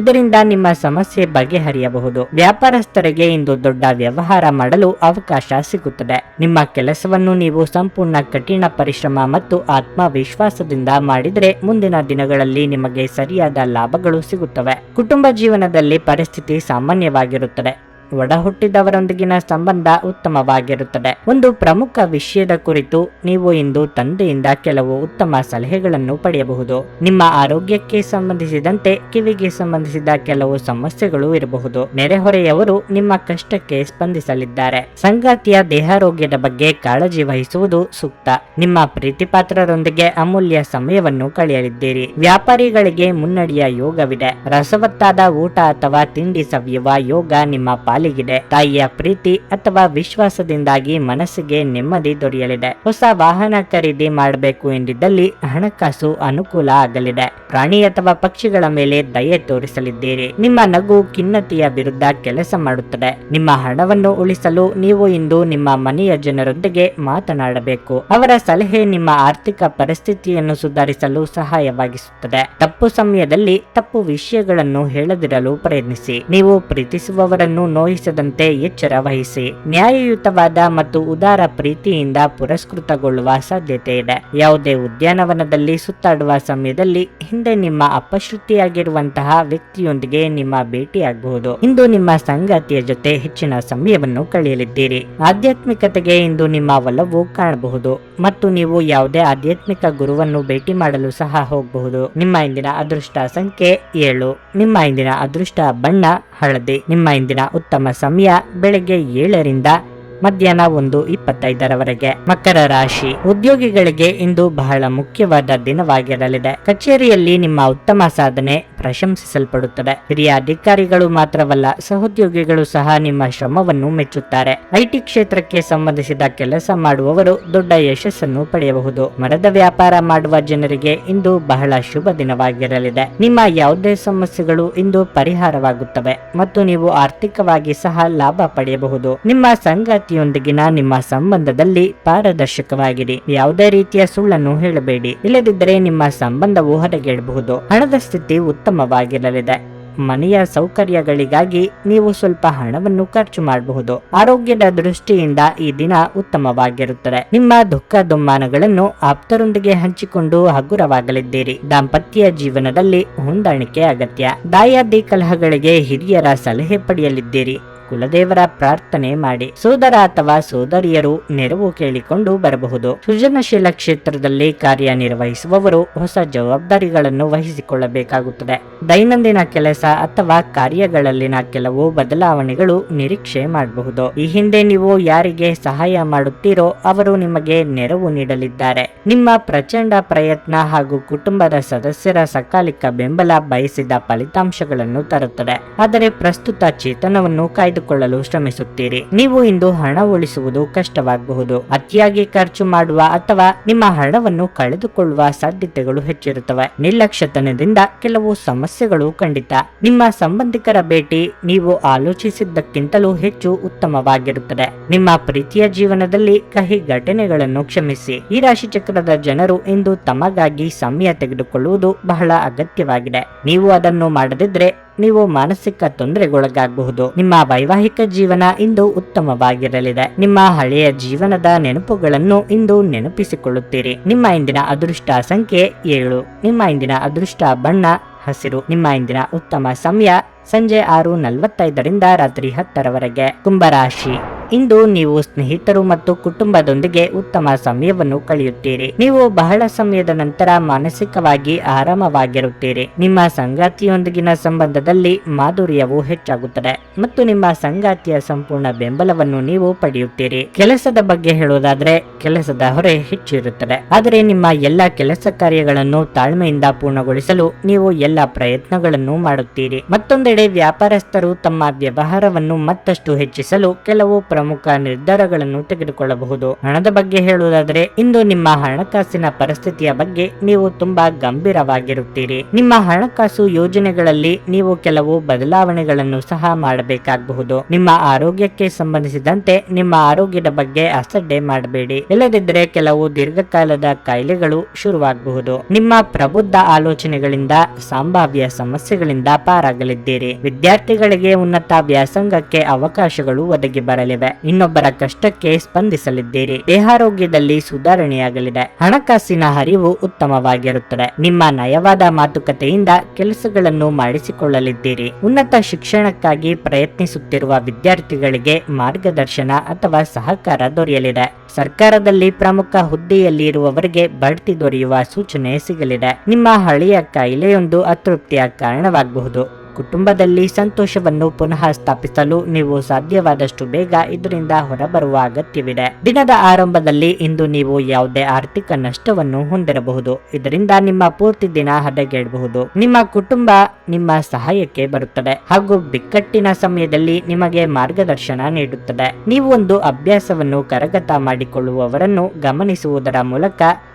ಇದರಿಂದ ನಿಮ್ಮ ಸಮಸ್ಯೆ ಬಗೆಹರಿಯಬಹುದು. ವ್ಯಾಪಾರಸ್ಥರಿಗೆ ಇಂದು ದೊಡ್ಡ ವ್ಯವಹಾರ ಮಾಡಲು ಅವಕಾಶ ಸಿಗುತ್ತದೆ. ನಿಮ್ಮ ಕೆಲಸವನ್ನು ನೀವು ಸಂಪೂರ್ಣ ಕಠಿಣ ಪರಿಶ್ರಮ ಮತ್ತು ಆತ್ಮವಿಶ್ವಾಸದಿಂದ ಮಾಡಿದರೆ ಮುಂದಿನ ದಿನಗಳಲ್ಲಿ ನಿಮಗೆ ಸರಿಯಾದ ಲಾಭಗಳು ಸಿಗುತ್ತವೆ. ಕುಟುಂಬ ಜೀವನದಲ್ಲಿ ಪರಿಸ್ಥಿತಿ ಸಾಮಾನ್ಯವಾಗಿರುತ್ತದೆ. ಒಡ ಹುಟ್ಟಿದವರೊಂದಿಗಿನ ಸಂಬಂಧ ಉತ್ತಮವಾಗಿರುತ್ತದೆ. ಒಂದು ಪ್ರಮುಖ ವಿಷಯದ ಕುರಿತು ನೀವು ಇಂದು ತಂದೆಯಿಂದ ಕೆಲವು ಉತ್ತಮ ಸಲಹೆಗಳನ್ನು ಪಡೆಯಬಹುದು. ನಿಮ್ಮ ಆರೋಗ್ಯಕ್ಕೆ ಸಂಬಂಧಿಸಿದಂತೆ ಕಿವಿಗೆ ಸಂಬಂಧಿಸಿದ ಕೆಲವು ಸಮಸ್ಯೆಗಳು ಇರಬಹುದು. ನೆರೆಹೊರೆಯವರು ನಿಮ್ಮ ಕಷ್ಟಕ್ಕೆ ಸ್ಪಂದಿಸಲಿದ್ದಾರೆ. ಸಂಗಾತಿಯ ದೇಹಾರೋಗ್ಯದ ಬಗ್ಗೆ ಕಾಳಜಿ ವಹಿಸುವುದು ಸೂಕ್ತ. ನಿಮ್ಮ ಪ್ರೀತಿಪಾತ್ರರೊಂದಿಗೆ ಅಮೂಲ್ಯ ಸಮಯವನ್ನು ಕಳೆಯಲಿದ್ದೀರಿ. ವ್ಯಾಪಾರಿಗಳಿಗೆ ಮುನ್ನಡೆಯ ಯೋಗವಿದೆ. ರಸವತ್ತಾದ ಊಟ ಅಥವಾ ತಿಂಡಿ ಸವಿಯುವ ಯೋಗ ನಿಮ್ಮ ಪಾಲಿಗಿದೆ. ತಾಯಿಯ ಪ್ರೀತಿ ಅಥವಾ ವಿಶ್ವಾಸದಿಂದಾಗಿ ಮನಸ್ಸಿಗೆ ನೆಮ್ಮದಿ ದೊರೆಯಲಿದೆ. ಹೊಸ ವಾಹನ ಖರೀದಿ ಮಾಡಬೇಕು ಎಂದಿದ್ದಲ್ಲಿ ಹಣಕಾಸು ಅನುಕೂಲ ಆಗಲಿದೆ. ಪ್ರಾಣಿ ಅಥವಾ ಪಕ್ಷಿಗಳ ಮೇಲೆ ದಯೆ ತೋರಿಸಲಿದ್ದೀರಿ. ನಿಮ್ಮ ನಗು ಖಿನ್ನತೆಯ ವಿರುದ್ಧ ಕೆಲಸ ಮಾಡುತ್ತದೆ. ನಿಮ್ಮ ಹಣವನ್ನು ಉಳಿಸಲು ನೀವು ಇಂದು ನಿಮ್ಮ ಮನೆಯ ಜನರೊಂದಿಗೆ ಮಾತನಾಡಬೇಕು. ಅವರ ಸಲಹೆ ನಿಮ್ಮ ಆರ್ಥಿಕ ಪರಿಸ್ಥಿತಿಯನ್ನು ಸುಧಾರಿಸಲು ಸಹಾಯವಾಗಿಸುತ್ತದೆ. ತಪ್ಪು ಸಮಯದಲ್ಲಿ ತಪ್ಪು ವಿಷಯಗಳನ್ನು ಹೇಳದಿರಲು ಪ್ರಯತ್ನಿಸಿ. ನೀವು ಪ್ರೀತಿಸುವವರನ್ನು ನೋಯಿಸದಂತೆ ಎಚ್ಚರ ವಹಿಸಿ. ನ್ಯಾಯಯುತವಾದ ಮತ್ತು ಉದಾರ ಪ್ರೀತಿಯಿಂದ ಪುರಸ್ಕೃತಗೊಳ್ಳುವ ಸಾಧ್ಯತೆ ಇದೆ. ಯಾವುದೇ ಉದ್ಯಾನವನದಲ್ಲಿ ಸುತ್ತಾಡುವ ಸಮಯದಲ್ಲಿ ಹಿಂದೆ ನಿಮ್ಮ ಅಪಶ್ರುತಿಯಾಗಿರುವಂತಹ ವ್ಯಕ್ತಿಯೊಂದಿಗೆ ನಿಮ್ಮ ಭೇಟಿಯಾಗಬಹುದು. ಇಂದು ನಿಮ್ಮ ಸಂಗಾತಿಯ ಜೊತೆ ಹೆಚ್ಚಿನ ಸಮಯವನ್ನು ಕಳೆಯಲಿದ್ದೀರಿ. ಆಧ್ಯಾತ್ಮಿಕತೆಗೆ ಇಂದು ನಿಮ್ಮ ಒಲವು ಕಾಣಬಹುದು ಮತ್ತು ನೀವು ಯಾವುದೇ ಆಧ್ಯಾತ್ಮಿಕ ಗುರುವನ್ನು ಭೇಟಿ ಮಾಡಲು ಸಹ ಹೋಗಬಹುದು. ನಿಮ್ಮ ಇಂದಿನ ಅದೃಷ್ಟ ಸಂಖ್ಯೆ 7. ನಿಮ್ಮ ಇಂದಿನ ಅದೃಷ್ಟ ಬಣ್ಣ ಹಳದಿ. ನಿಮ್ಮ ಇಂದಿನ ಉತ್ತಮ ಸಮಯ ಬೆಳಗ್ಗೆ 7ರಿಂದ ಮಧ್ಯಾಹ್ನ 1:25 ಮಕರ ರಾಶಿ. ಉದ್ಯೋಗಿಗಳಿಗೆ ಇಂದು ಬಹಳ ಮುಖ್ಯವಾದ ದಿನವಾಗಿರಲಿದೆ. ಕಚೇರಿಯಲ್ಲಿ ನಿಮ್ಮ ಉತ್ತಮ ಸಾಧನೆ ಪ್ರಶಂಸಿಸಲ್ಪಡುತ್ತದೆ. ಹಿರಿಯ ಅಧಿಕಾರಿಗಳು ಮಾತ್ರವಲ್ಲ, ಸಹೋದ್ಯೋಗಿಗಳು ಸಹ ನಿಮ್ಮ ಶ್ರಮವನ್ನು ಮೆಚ್ಚುತ್ತಾರೆ. ಐಟಿ ಕ್ಷೇತ್ರಕ್ಕೆ ಸಂಬಂಧಿಸಿದ ಕೆಲಸ ಮಾಡುವವರು ದೊಡ್ಡ ಯಶಸ್ಸನ್ನು ಪಡೆಯಬಹುದು. ಮರದ ವ್ಯಾಪಾರ ಮಾಡುವ ಜನರಿಗೆ ಇಂದು ಬಹಳ ಶುಭ ದಿನವಾಗಿರಲಿದೆ. ನಿಮ್ಮ ಯಾವುದೇ ಸಮಸ್ಯೆಗಳು ಇಂದು ಪರಿಹಾರವಾಗುತ್ತವೆ ಮತ್ತು ನೀವು ಆರ್ಥಿಕವಾಗಿ ಸಹ ಲಾಭ ಪಡೆಯಬಹುದು. ನಿಮ್ಮ ಸಂಗಾತಿಯೊಂದಿಗಿನ ನಿಮ್ಮ ಸಂಬಂಧದಲ್ಲಿ ಪಾರದರ್ಶಕವಾಗಿರಿ. ಯಾವುದೇ ರೀತಿಯ ಸುಳ್ಳನ್ನು ಹೇಳಬೇಡಿ, ಇಲ್ಲದಿದ್ದರೆ ನಿಮ್ಮ ಸಂಬಂಧವು ಹೊರಗೆಡಬಹುದು. ಹಣದ ಸ್ಥಿತಿ ಉತ್ತಮವಾಗಿರಲಿದೆ. ಮನೆಯ ಸೌಕರ್ಯಗಳಿಗಾಗಿ ನೀವು ಸ್ವಲ್ಪ ಹಣವನ್ನು ಖರ್ಚು ಮಾಡಬಹುದು. ಆರೋಗ್ಯದ ದೃಷ್ಟಿಯಿಂದ ಈ ದಿನ ಉತ್ತಮವಾಗಿರುತ್ತದೆ. ನಿಮ್ಮ ದುಃಖ ದುಮ್ಮಾನಗಳನ್ನು ಆಪ್ತರೊಂದಿಗೆ ಹಂಚಿಕೊಂಡು ಹಗುರವಾಗಲಿದ್ದೀರಿ. ದಾಂಪತ್ಯ ಜೀವನದಲ್ಲಿ ಹೊಂದಾಣಿಕೆ ಅಗತ್ಯ. ದಾಯಾದಿ ಕಲಹಗಳಿಗೆ ಹಿರಿಯರ ಸಲಹೆ ಪಡೆಯಲಿದ್ದೀರಿ. ಕುಲದೇವರ ಪ್ರಾರ್ಥನೆ ಮಾಡಿ. ಸೋದರ ಅಥವಾ ಸೋದರಿಯರು ನೆರವು ಕೇಳಿಕೊಂಡು ಬರಬಹುದು. ಸೃಜನಶೀಲ ಕ್ಷೇತ್ರದಲ್ಲಿ ಕಾರ್ಯನಿರ್ವಹಿಸುವವರು ಹೊಸ ಜವಾಬ್ದಾರಿಗಳನ್ನು ವಹಿಸಿಕೊಳ್ಳಬೇಕಾಗುತ್ತದೆ. ದೈನಂದಿನ ಕೆಲಸ ಅಥವಾ ಕಾರ್ಯಗಳಲ್ಲಿನ ಕೆಲವು ಬದಲಾವಣೆಗಳು ನಿರೀಕ್ಷೆ ಮಾಡಬಹುದು. ಈ ಹಿಂದೆ ನೀವು ಯಾರಿಗೆ ಸಹಾಯ ಮಾಡುತ್ತೀರೋ ಅವರು ನಿಮಗೆ ನೆರವು ನೀಡಲಿದ್ದಾರೆ. ನಿಮ್ಮ ಪ್ರಚಂಡ ಪ್ರಯತ್ನ ಹಾಗೂ ಕುಟುಂಬದ ಸದಸ್ಯರ ಸಕಾಲಿಕ ಬೆಂಬಲ ಬಯಸಿದ ಫಲಿತಾಂಶಗಳನ್ನು ತರುತ್ತದೆ. ಆದರೆ ಪ್ರಸ್ತುತ ಚೇತನವನ್ನು ಕಾಯ್ದುಕೊಳ್ಳಲು ಶ್ರಮಿಸುತ್ತೀರಿ. ನೀವು ಇಂದು ಹಣ ಉಳಿಸುವುದು ಕಷ್ಟವಾಗಬಹುದು. ಅತಿಯಾಗಿ ಖರ್ಚು ಮಾಡುವ ಅಥವಾ ನಿಮ್ಮ ಹಣವನ್ನು ಕಳೆದುಕೊಳ್ಳುವ ಸಾಧ್ಯತೆಗಳು ಹೆಚ್ಚಿರುತ್ತವೆ. ನಿರ್ಲಕ್ಷ್ಯತನದಿಂದ ಕೆಲವು ಸಮಸ್ಯೆಗಳು ಖಂಡಿತ. ನಿಮ್ಮ ಸಂಬಂಧಿಕರ ಭೇಟಿ ನೀವು ಆಲೋಚಿಸಿದ್ದಕ್ಕಿಂತಲೂ ಹೆಚ್ಚು ಉತ್ತಮವಾಗಿರುತ್ತದೆ. ನಿಮ್ಮ ಪ್ರೀತಿಯ ಜೀವನದಲ್ಲಿ ಕಹಿ ಘಟನೆಗಳನ್ನು ಕ್ಷಮಿಸಿ. ಈ ರಾಶಿ ಚಕ್ರದ ಜನರು ಇಂದು ತಮಗಾಗಿ ಸಮಯ ತೆಗೆದುಕೊಳ್ಳುವುದು ಬಹಳ ಅಗತ್ಯವಾಗಿದೆ. ನೀವು ಅದನ್ನು ಮಾಡದಿದ್ರೆ ನೀವು ಮಾನಸಿಕ ತೊಂದರೆಗೊಳಗಾಗಬಹುದು. ನಿಮ್ಮ ವೈವಾಹಿಕ ಜೀವನ ಇಂದು ಉತ್ತಮವಾಗಿರಲಿದೆ. ನಿಮ್ಮ ಹಳೆಯ ಜೀವನದ ನೆನಪುಗಳನ್ನು ಇಂದು ನೆನಪಿಸಿಕೊಳ್ಳುತ್ತೀರಿ. ನಿಮ್ಮ ಇಂದಿನ ಅದೃಷ್ಟ ಸಂಖ್ಯೆ 7. ನಿಮ್ಮ ಇಂದಿನ ಅದೃಷ್ಟ ಬಣ್ಣ ಹಸಿರು. ನಿಮ್ಮ ಇಂದಿನ ಉತ್ತಮ ಸಮಯ ಸಂಜೆ 6:45ರಿಂದ ರಾತ್ರಿ 10ರವರೆಗೆ. ಕುಂಭರಾಶಿ. ಇಂದು ನೀವು ಸ್ನೇಹಿತರು ಮತ್ತು ಕುಟುಂಬದೊಂದಿಗೆ ಉತ್ತಮ ಸಮಯವನ್ನು ಕಳೆಯುತ್ತೀರಿ. ನೀವು ಬಹಳ ಸಮಯದ ನಂತರ ಮಾನಸಿಕವಾಗಿ ಆರಾಮವಾಗಿರುತ್ತೀರಿ. ನಿಮ್ಮ ಸಂಗಾತಿಯೊಂದಿಗಿನ ಸಂಬಂಧದಲ್ಲಿ ಮಾಧುರ್ಯವು ಹೆಚ್ಚಾಗುತ್ತದೆ ಮತ್ತು ನಿಮ್ಮ ಸಂಗಾತಿಯ ಸಂಪೂರ್ಣ ಬೆಂಬಲವನ್ನು ನೀವು ಪಡೆಯುತ್ತೀರಿ. ಕೆಲಸದ ಬಗ್ಗೆ ಹೇಳುವುದಾದ್ರೆ ಕೆಲಸದ ಹೊರೆ ಹೆಚ್ಚು ಇರುತ್ತದೆ. ಆದರೆ ನಿಮ್ಮ ಎಲ್ಲ ಕೆಲಸ ಕಾರ್ಯಗಳನ್ನು ತಾಳ್ಮೆಯಿಂದ ಪೂರ್ಣಗೊಳಿಸಲು ನೀವು ಎಲ್ಲ ಪ್ರಯತ್ನಗಳನ್ನು ಮಾಡುತ್ತೀರಿ. ಮತ್ತೊಂದೆಡೆ ವ್ಯಾಪಾರಸ್ಥರು ತಮ್ಮ ವ್ಯವಹಾರವನ್ನು ಮತ್ತಷ್ಟು ಹೆಚ್ಚಿಸಲು ಕೆಲವು ಪ್ರಮುಖ ನಿರ್ಧಾರಗಳನ್ನು ತೆಗೆದುಕೊಳ್ಳಬಹುದು. ಹಣದ ಬಗ್ಗೆ ಹೇಳುವುದಾದರೆ ಇಂದು ನಿಮ್ಮ ಹಣಕಾಸಿನ ಪರಿಸ್ಥಿತಿಯ ಬಗ್ಗೆ ನೀವು ತುಂಬಾ ಗಂಭೀರವಾಗಿರುತ್ತೀರಿ. ನಿಮ್ಮ ಹಣಕಾಸು ಯೋಜನೆಗಳಲ್ಲಿ ನೀವು ಕೆಲವು ಬದಲಾವಣೆಗಳನ್ನು ಸಹ ಮಾಡಬೇಕಾಗಬಹುದು. ನಿಮ್ಮ ಆರೋಗ್ಯಕ್ಕೆ ಸಂಬಂಧಿಸಿದಂತೆ ನಿಮ್ಮ ಆರೋಗ್ಯದ ಬಗ್ಗೆ ಅಸಡ್ಡೆ ಮಾಡಬೇಡಿ. ಇಲ್ಲದಿದ್ದರೆ ಕೆಲವು ದೀರ್ಘಕಾಲದ ಕಾಯಿಲೆಗಳು ಶುರುವಾಗಬಹುದು. ನಿಮ್ಮ ಪ್ರಬುದ್ಧ ಆಲೋಚನೆಗಳಿಂದ ಸಂಭಾವ್ಯ ಸಮಸ್ಯೆಗಳಿಂದ ಪಾರಾಗಲಿದ್ದೀರಿ. ವಿದ್ಯಾರ್ಥಿಗಳಿಗೆ ಉನ್ನತ ವ್ಯಾಸಂಗಕ್ಕೆ ಅವಕಾಶಗಳು ಒದಗಿ ಬರಲಿವೆ. ಇನ್ನೊಬ್ಬರ ಕಷ್ಟಕ್ಕೆ ಸ್ಪಂದಿಸಲಿದ್ದೀರಿ. ದೇಹಾರೋಗ್ಯದಲ್ಲಿ ಸುಧಾರಣೆಯಾಗಲಿದೆ. ಹಣಕಾಸಿನ ಹರಿವು ಉತ್ತಮವಾಗಿರುತ್ತದೆ. ನಿಮ್ಮ ನಯವಾದ ಮಾತುಕತೆಯಿಂದ ಕೆಲಸಗಳನ್ನು ಮಾಡಿಸಿಕೊಳ್ಳಲಿದ್ದೀರಿ. ಉನ್ನತ ಶಿಕ್ಷಣಕ್ಕಾಗಿ ಪ್ರಯತ್ನಿಸುತ್ತಿರುವ ವಿದ್ಯಾರ್ಥಿಗಳಿಗೆ ಮಾರ್ಗದರ್ಶನ ಅಥವಾ ಸಹಕಾರ ದೊರೆಯಲಿದೆ. ಸರ್ಕಾರದಲ್ಲಿ ಪ್ರಮುಖ ಹುದ್ದೆಯಲ್ಲಿ ಇರುವವರಿಗೆ ಬಡ್ತಿ ದೊರೆಯುವ ಸೂಚನೆ ಸಿಗಲಿದೆ. ನಿಮ್ಮ ಹಳೆಯ ಕಾಯಿಲೆಯೊಂದು ಅತೃಪ್ತಿಯ ಕಾರಣವಾಗಬಹುದು. ಕುಟುಂಬದಲ್ಲಿ ಸಂತೋಷವನ್ನು ಪುನಃ ಸ್ಥಾಪಿಸಲು ನೀವು ಸಾಧ್ಯವಾದಷ್ಟು ಬೇಗ ಇದರಿಂದ ಹೊರಬರುವ ಅಗತ್ಯವಿದೆ. ದಿನದ ಆರಂಭದಲ್ಲಿ ಇಂದು ನೀವು ಯಾವುದೇ ಆರ್ಥಿಕ ನಷ್ಟವನ್ನು ಹೊಂದಿರಬಹುದು. ಇದರಿಂದ ನಿಮ್ಮ ಪೂರ್ತಿ ದಿನ ಹದಗೆಡಬಹುದು. ನಿಮ್ಮ ಕುಟುಂಬ ನಿಮ್ಮ ಸಹಾಯಕ್ಕೆ ಬರುತ್ತದೆ ಹಾಗೂ ಬಿಕ್ಕಟ್ಟಿನ ಸಮಯದಲ್ಲಿ ನಿಮಗೆ ಮಾರ್ಗದರ್ಶನ ನೀಡುತ್ತದೆ. ನೀವು ಒಂದು ಅಭ್ಯಾಸವನ್ನು ಕರಗತ ಮಾಡಿಕೊಳ್ಳುವವರನ್ನು ಗಮನಿಸುವುದರ ಮೂಲಕ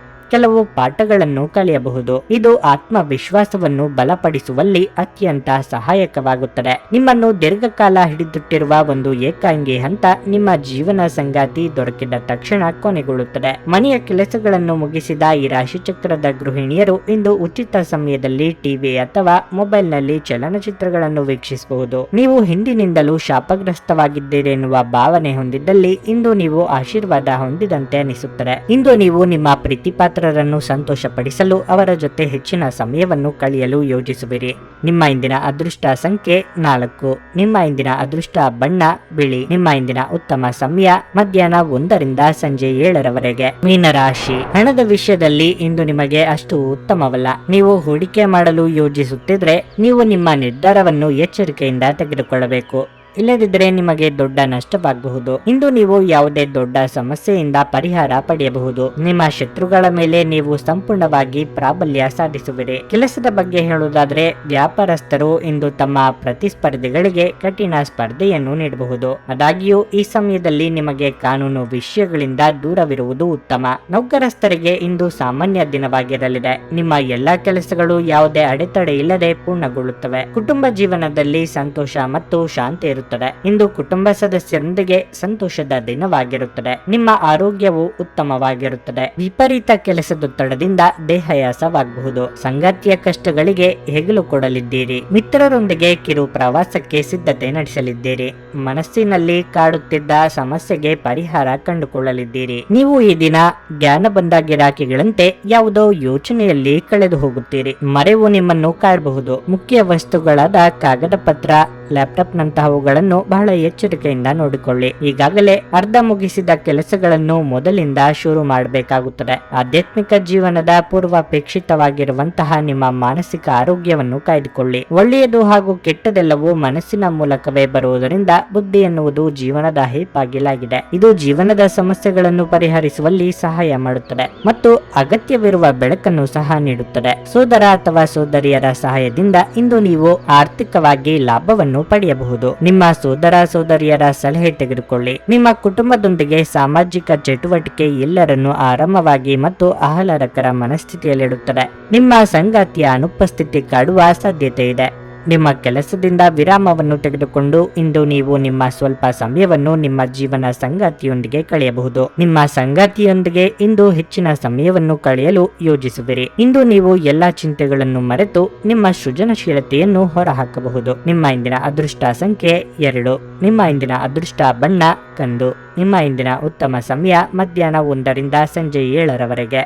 ಕೆಲವು ಪಾಠಗಳನ್ನು ಕಲಿಯಬಹುದು. ಇದು ಆತ್ಮವಿಶ್ವಾಸವನ್ನು ಬಲಪಡಿಸುವಲ್ಲಿ ಅತ್ಯಂತ ಸಹಾಯಕವಾಗುತ್ತದೆ. ನಿಮ್ಮನ್ನು ದೀರ್ಘಕಾಲ ಹಿಡಿದಿಟ್ಟಿರುವ ಒಂದು ಏಕಾಂಗಿ ಹಂತ ನಿಮ್ಮ ಜೀವನ ಸಂಗಾತಿ ದೊರಕಿದ ತಕ್ಷಣ ಕೊನೆಗೊಳ್ಳುತ್ತದೆ. ಮನೆಯ ಕೆಲಸಗಳನ್ನು ಮುಗಿಸಿದ ಈ ರಾಶಿಚಕ್ರದ ಗೃಹಿಣಿಯರು ಇಂದು ಉಚಿತ ಸಮಯದಲ್ಲಿ ಟಿವಿ ಅಥವಾ ಮೊಬೈಲ್ನಲ್ಲಿ ಚಲನಚಿತ್ರಗಳನ್ನು ವೀಕ್ಷಿಸಬಹುದು. ನೀವು ಹಿಂದಿನಿಂದಲೂ ಶಾಪಗ್ರಸ್ತವಾಗಿದ್ದೀರಿ ಎನ್ನುವ ಭಾವನೆ ಹೊಂದಿದ್ದಲ್ಲಿ ಇಂದು ನೀವು ಆಶೀರ್ವಾದ ಹೊಂದಿದಂತೆ ಅನಿಸುತ್ತದೆ. ಇಂದು ನೀವು ನಿಮ್ಮ ಪ್ರೀತಿಪಾತ್ರ ಸಂತೋಷಪಡಿಸಲು ಅವರ ಜೊತೆ ಹೆಚ್ಚಿನ ಸಮಯವನ್ನು ಕಳೆಯಲು ಯೋಜಿಸುವಿರಿ. ನಿಮ್ಮ ಇಂದಿನ ಅದೃಷ್ಟ ಸಂಖ್ಯೆ 4. ನಿಮ್ಮ ಇಂದಿನ ಅದೃಷ್ಟ ಬಣ್ಣ ಬಿಳಿ. ನಿಮ್ಮ ಇಂದಿನ ಉತ್ತಮ ಸಮಯ ಮಧ್ಯಾಹ್ನ 1 ರಿಂದ ಸಂಜೆ 7 ರವರೆಗೆ. ಮೀನರಾಶಿ. ಹಣದ ವಿಷಯದಲ್ಲಿ ಇಂದು ನಿಮಗೆ ಅಷ್ಟು ಉತ್ತಮವಲ್ಲ. ನೀವು ಹೂಡಿಕೆ ಮಾಡಲು ಯೋಜಿಸುತ್ತಿದ್ರೆ ನೀವು ನಿಮ್ಮ ನಿರ್ಧಾರವನ್ನು ಎಚ್ಚರಿಕೆಯಿಂದ ತೆಗೆದುಕೊಳ್ಳಬೇಕು. ಇಲ್ಲದಿದ್ದರೆ ನಿಮಗೆ ದೊಡ್ಡ ನಷ್ಟವಾಗಬಹುದು. ಇಂದು ನೀವು ಯಾವುದೇ ದೊಡ್ಡ ಸಮಸ್ಯೆಯಿಂದ ಪರಿಹಾರ ಪಡೆಯಬಹುದು. ನಿಮ್ಮ ಶತ್ರುಗಳ ಮೇಲೆ ನೀವು ಸಂಪೂರ್ಣವಾಗಿ ಪ್ರಾಬಲ್ಯ ಸಾಧಿಸುವಿರಿ. ಕೆಲಸದ ಬಗ್ಗೆ ಹೇಳುವುದಾದರೆ ವ್ಯಾಪಾರಸ್ಥರು ಇಂದು ತಮ್ಮ ಪ್ರತಿಸ್ಪರ್ಧಿಗಳಿಗೆ ಕಠಿಣ ಸ್ಪರ್ಧೆಯನ್ನು ನೀಡಬಹುದು. ಆದಾಗ್ಯೂ ಈ ಸಮಯದಲ್ಲಿ ನಿಮಗೆ ಕಾನೂನು ವಿಷಯಗಳಿಂದ ದೂರವಿರುವುದು ಉತ್ತಮ. ನೌಕರಸ್ಥರಿಗೆ ಇಂದು ಸಾಮಾನ್ಯ ದಿನವಾಗಿರಲಿದೆ. ನಿಮ್ಮ ಎಲ್ಲಾ ಕೆಲಸಗಳು ಯಾವುದೇ ಅಡೆತಡೆ ಇಲ್ಲದೆ ಪೂರ್ಣಗೊಳ್ಳುತ್ತವೆ. ಕುಟುಂಬ ಜೀವನದಲ್ಲಿ ಸಂತೋಷ ಮತ್ತು ಶಾಂತಿ ಇರುತ್ತದೆ. ಇಂದು ಕುಟುಂಬ ಸದಸ್ಯರೊಂದಿಗೆ ಸಂತೋಷದ ದಿನವಾಗಿರುತ್ತದೆ. ನಿಮ್ಮ ಆರೋಗ್ಯವು ಉತ್ತಮವಾಗಿರುತ್ತದೆ. ವಿಪರೀತ ಕೆಲಸದೊತ್ತಡದಿಂದ ದೇಹಾಯಾಸವಾಗಬಹುದು. ಸಂಗಾತಿಯ ಕಷ್ಟಗಳಿಗೆ ಹೆಗಲು ಕೊಡಲಿದ್ದೀರಿ. ಮಿತ್ರರೊಂದಿಗೆ ಕಿರು ಪ್ರವಾಸಕ್ಕೆ ಸಿದ್ಧತೆ ನಡೆಸಲಿದ್ದೀರಿ. ಮನಸ್ಸಿನಲ್ಲಿ ಕಾಡುತ್ತಿದ್ದ ಸಮಸ್ಯೆಗೆ ಪರಿಹಾರ ಕಂಡುಕೊಳ್ಳಲಿದ್ದೀರಿ. ನೀವು ಈ ದಿನ ಜ್ಞಾನ ಬಂದ ಗಿರಾಕಿಗಳಂತೆ ಯಾವುದೋ ಯೋಚನೆಯಲ್ಲಿ ಕಳೆದು ಹೋಗುತ್ತೀರಿ. ಮರೆವು ನಿಮ್ಮನ್ನು ಕಾಡಬಹುದು. ಮುಖ್ಯ ವಸ್ತುಗಳಾದ ಕಾಗದ ಪತ್ರ, ಲ್ಯಾಪ್ಟಾಪ್ ನಂತಹವುಗಳನ್ನು ಬಹಳ ಎಚ್ಚರಿಕೆಯಿಂದ ನೋಡಿಕೊಳ್ಳಿ. ಈಗಾಗಲೇ ಅರ್ಧ ಮುಗಿಸಿದ ಕೆಲಸಗಳನ್ನು ಮೊದಲಿಂದ ಶುರು ಮಾಡಬೇಕಾಗುತ್ತದೆ. ಆಧ್ಯಾತ್ಮಿಕ ಜೀವನದ ಪೂರ್ವಾಪೇಕ್ಷಿತವಾಗಿರುವಂತಹ ನಿಮ್ಮ ಮಾನಸಿಕ ಆರೋಗ್ಯವನ್ನು ಕಾಯ್ದುಕೊಳ್ಳಿ. ಒಳ್ಳೆಯದು ಹಾಗೂ ಕೆಟ್ಟದೆಲ್ಲವೂ ಮನಸ್ಸಿನ ಮೂಲಕವೇ ಬರುವುದರಿಂದ ಬುದ್ಧಿ ಎನ್ನುವುದು ಜೀವನದ ಹೆಬ್ಬಾಗಿಲಾಗಿದೆ. ಇದು ಜೀವನದ ಸಮಸ್ಯೆಗಳನ್ನು ಪರಿಹರಿಸುವಲ್ಲಿ ಸಹಾಯ ಮಾಡುತ್ತದೆ ಮತ್ತು ಅಗತ್ಯವಿರುವ ಬೆಳಕನ್ನು ಸಹ ನೀಡುತ್ತದೆ. ಸೋದರ ಅಥವಾ ಸೋದರಿಯರ ಸಹಾಯದಿಂದ ಇಂದು ನೀವು ಆರ್ಥಿಕವಾಗಿ ಲಾಭವನ್ನು ಪಡೆಯಬಹುದು. ನಿಮ್ಮ ಸೋದರ ಸೋದರಿಯರ ಸಲಹೆ ತೆಗೆದುಕೊಳ್ಳಿ. ನಿಮ್ಮ ಕುಟುಂಬದೊಂದಿಗೆ ಸಾಮಾಜಿಕ ಚಟುವಟಿಕೆ ಎಲ್ಲರನ್ನು ಆರಾಮವಾಗಿ ಮತ್ತು ಆಹ್ಲಾದಕರ ಮನಸ್ಥಿತಿಯಲ್ಲಿಡುತ್ತದೆ. ನಿಮ್ಮ ಸಂಗಾತಿಯ ಅನುಪಸ್ಥಿತಿ ಕಾಡುವ ಸಾಧ್ಯತೆ ಇದೆ. ನಿಮ್ಮ ಕೆಲಸದಿಂದ ವಿರಾಮವನ್ನು ತೆಗೆದುಕೊಂಡು ಇಂದು ನೀವು ನಿಮ್ಮ ಸ್ವಲ್ಪ ಸಮಯವನ್ನು ನಿಮ್ಮ ಜೀವನ ಸಂಗಾತಿಯೊಂದಿಗೆ ಕಳೆಯಬಹುದು. ನಿಮ್ಮ ಸಂಗಾತಿಯೊಂದಿಗೆ ಇಂದು ಹೆಚ್ಚಿನ ಸಮಯವನ್ನು ಕಳೆಯಲು ಯೋಜಿಸುವಿರಿ. ಇಂದು ನೀವು ಎಲ್ಲಾ ಚಿಂತೆಗಳನ್ನು ಮರೆತು ನಿಮ್ಮ ಸೃಜನಶೀಲತೆಯನ್ನು ಹೊರಹಾಕಬಹುದು. ನಿಮ್ಮ ಇಂದಿನ ಅದೃಷ್ಟ ಸಂಖ್ಯೆ 2. ನಿಮ್ಮ ಇಂದಿನ ಅದೃಷ್ಟ ಬಣ್ಣ ಕಂದು. ನಿಮ್ಮ ಇಂದಿನ ಉತ್ತಮ ಸಮಯ ಮಧ್ಯಾಹ್ನ 1 ರಿಂದ ಸಂಜೆ 7 ರವರೆಗೆ.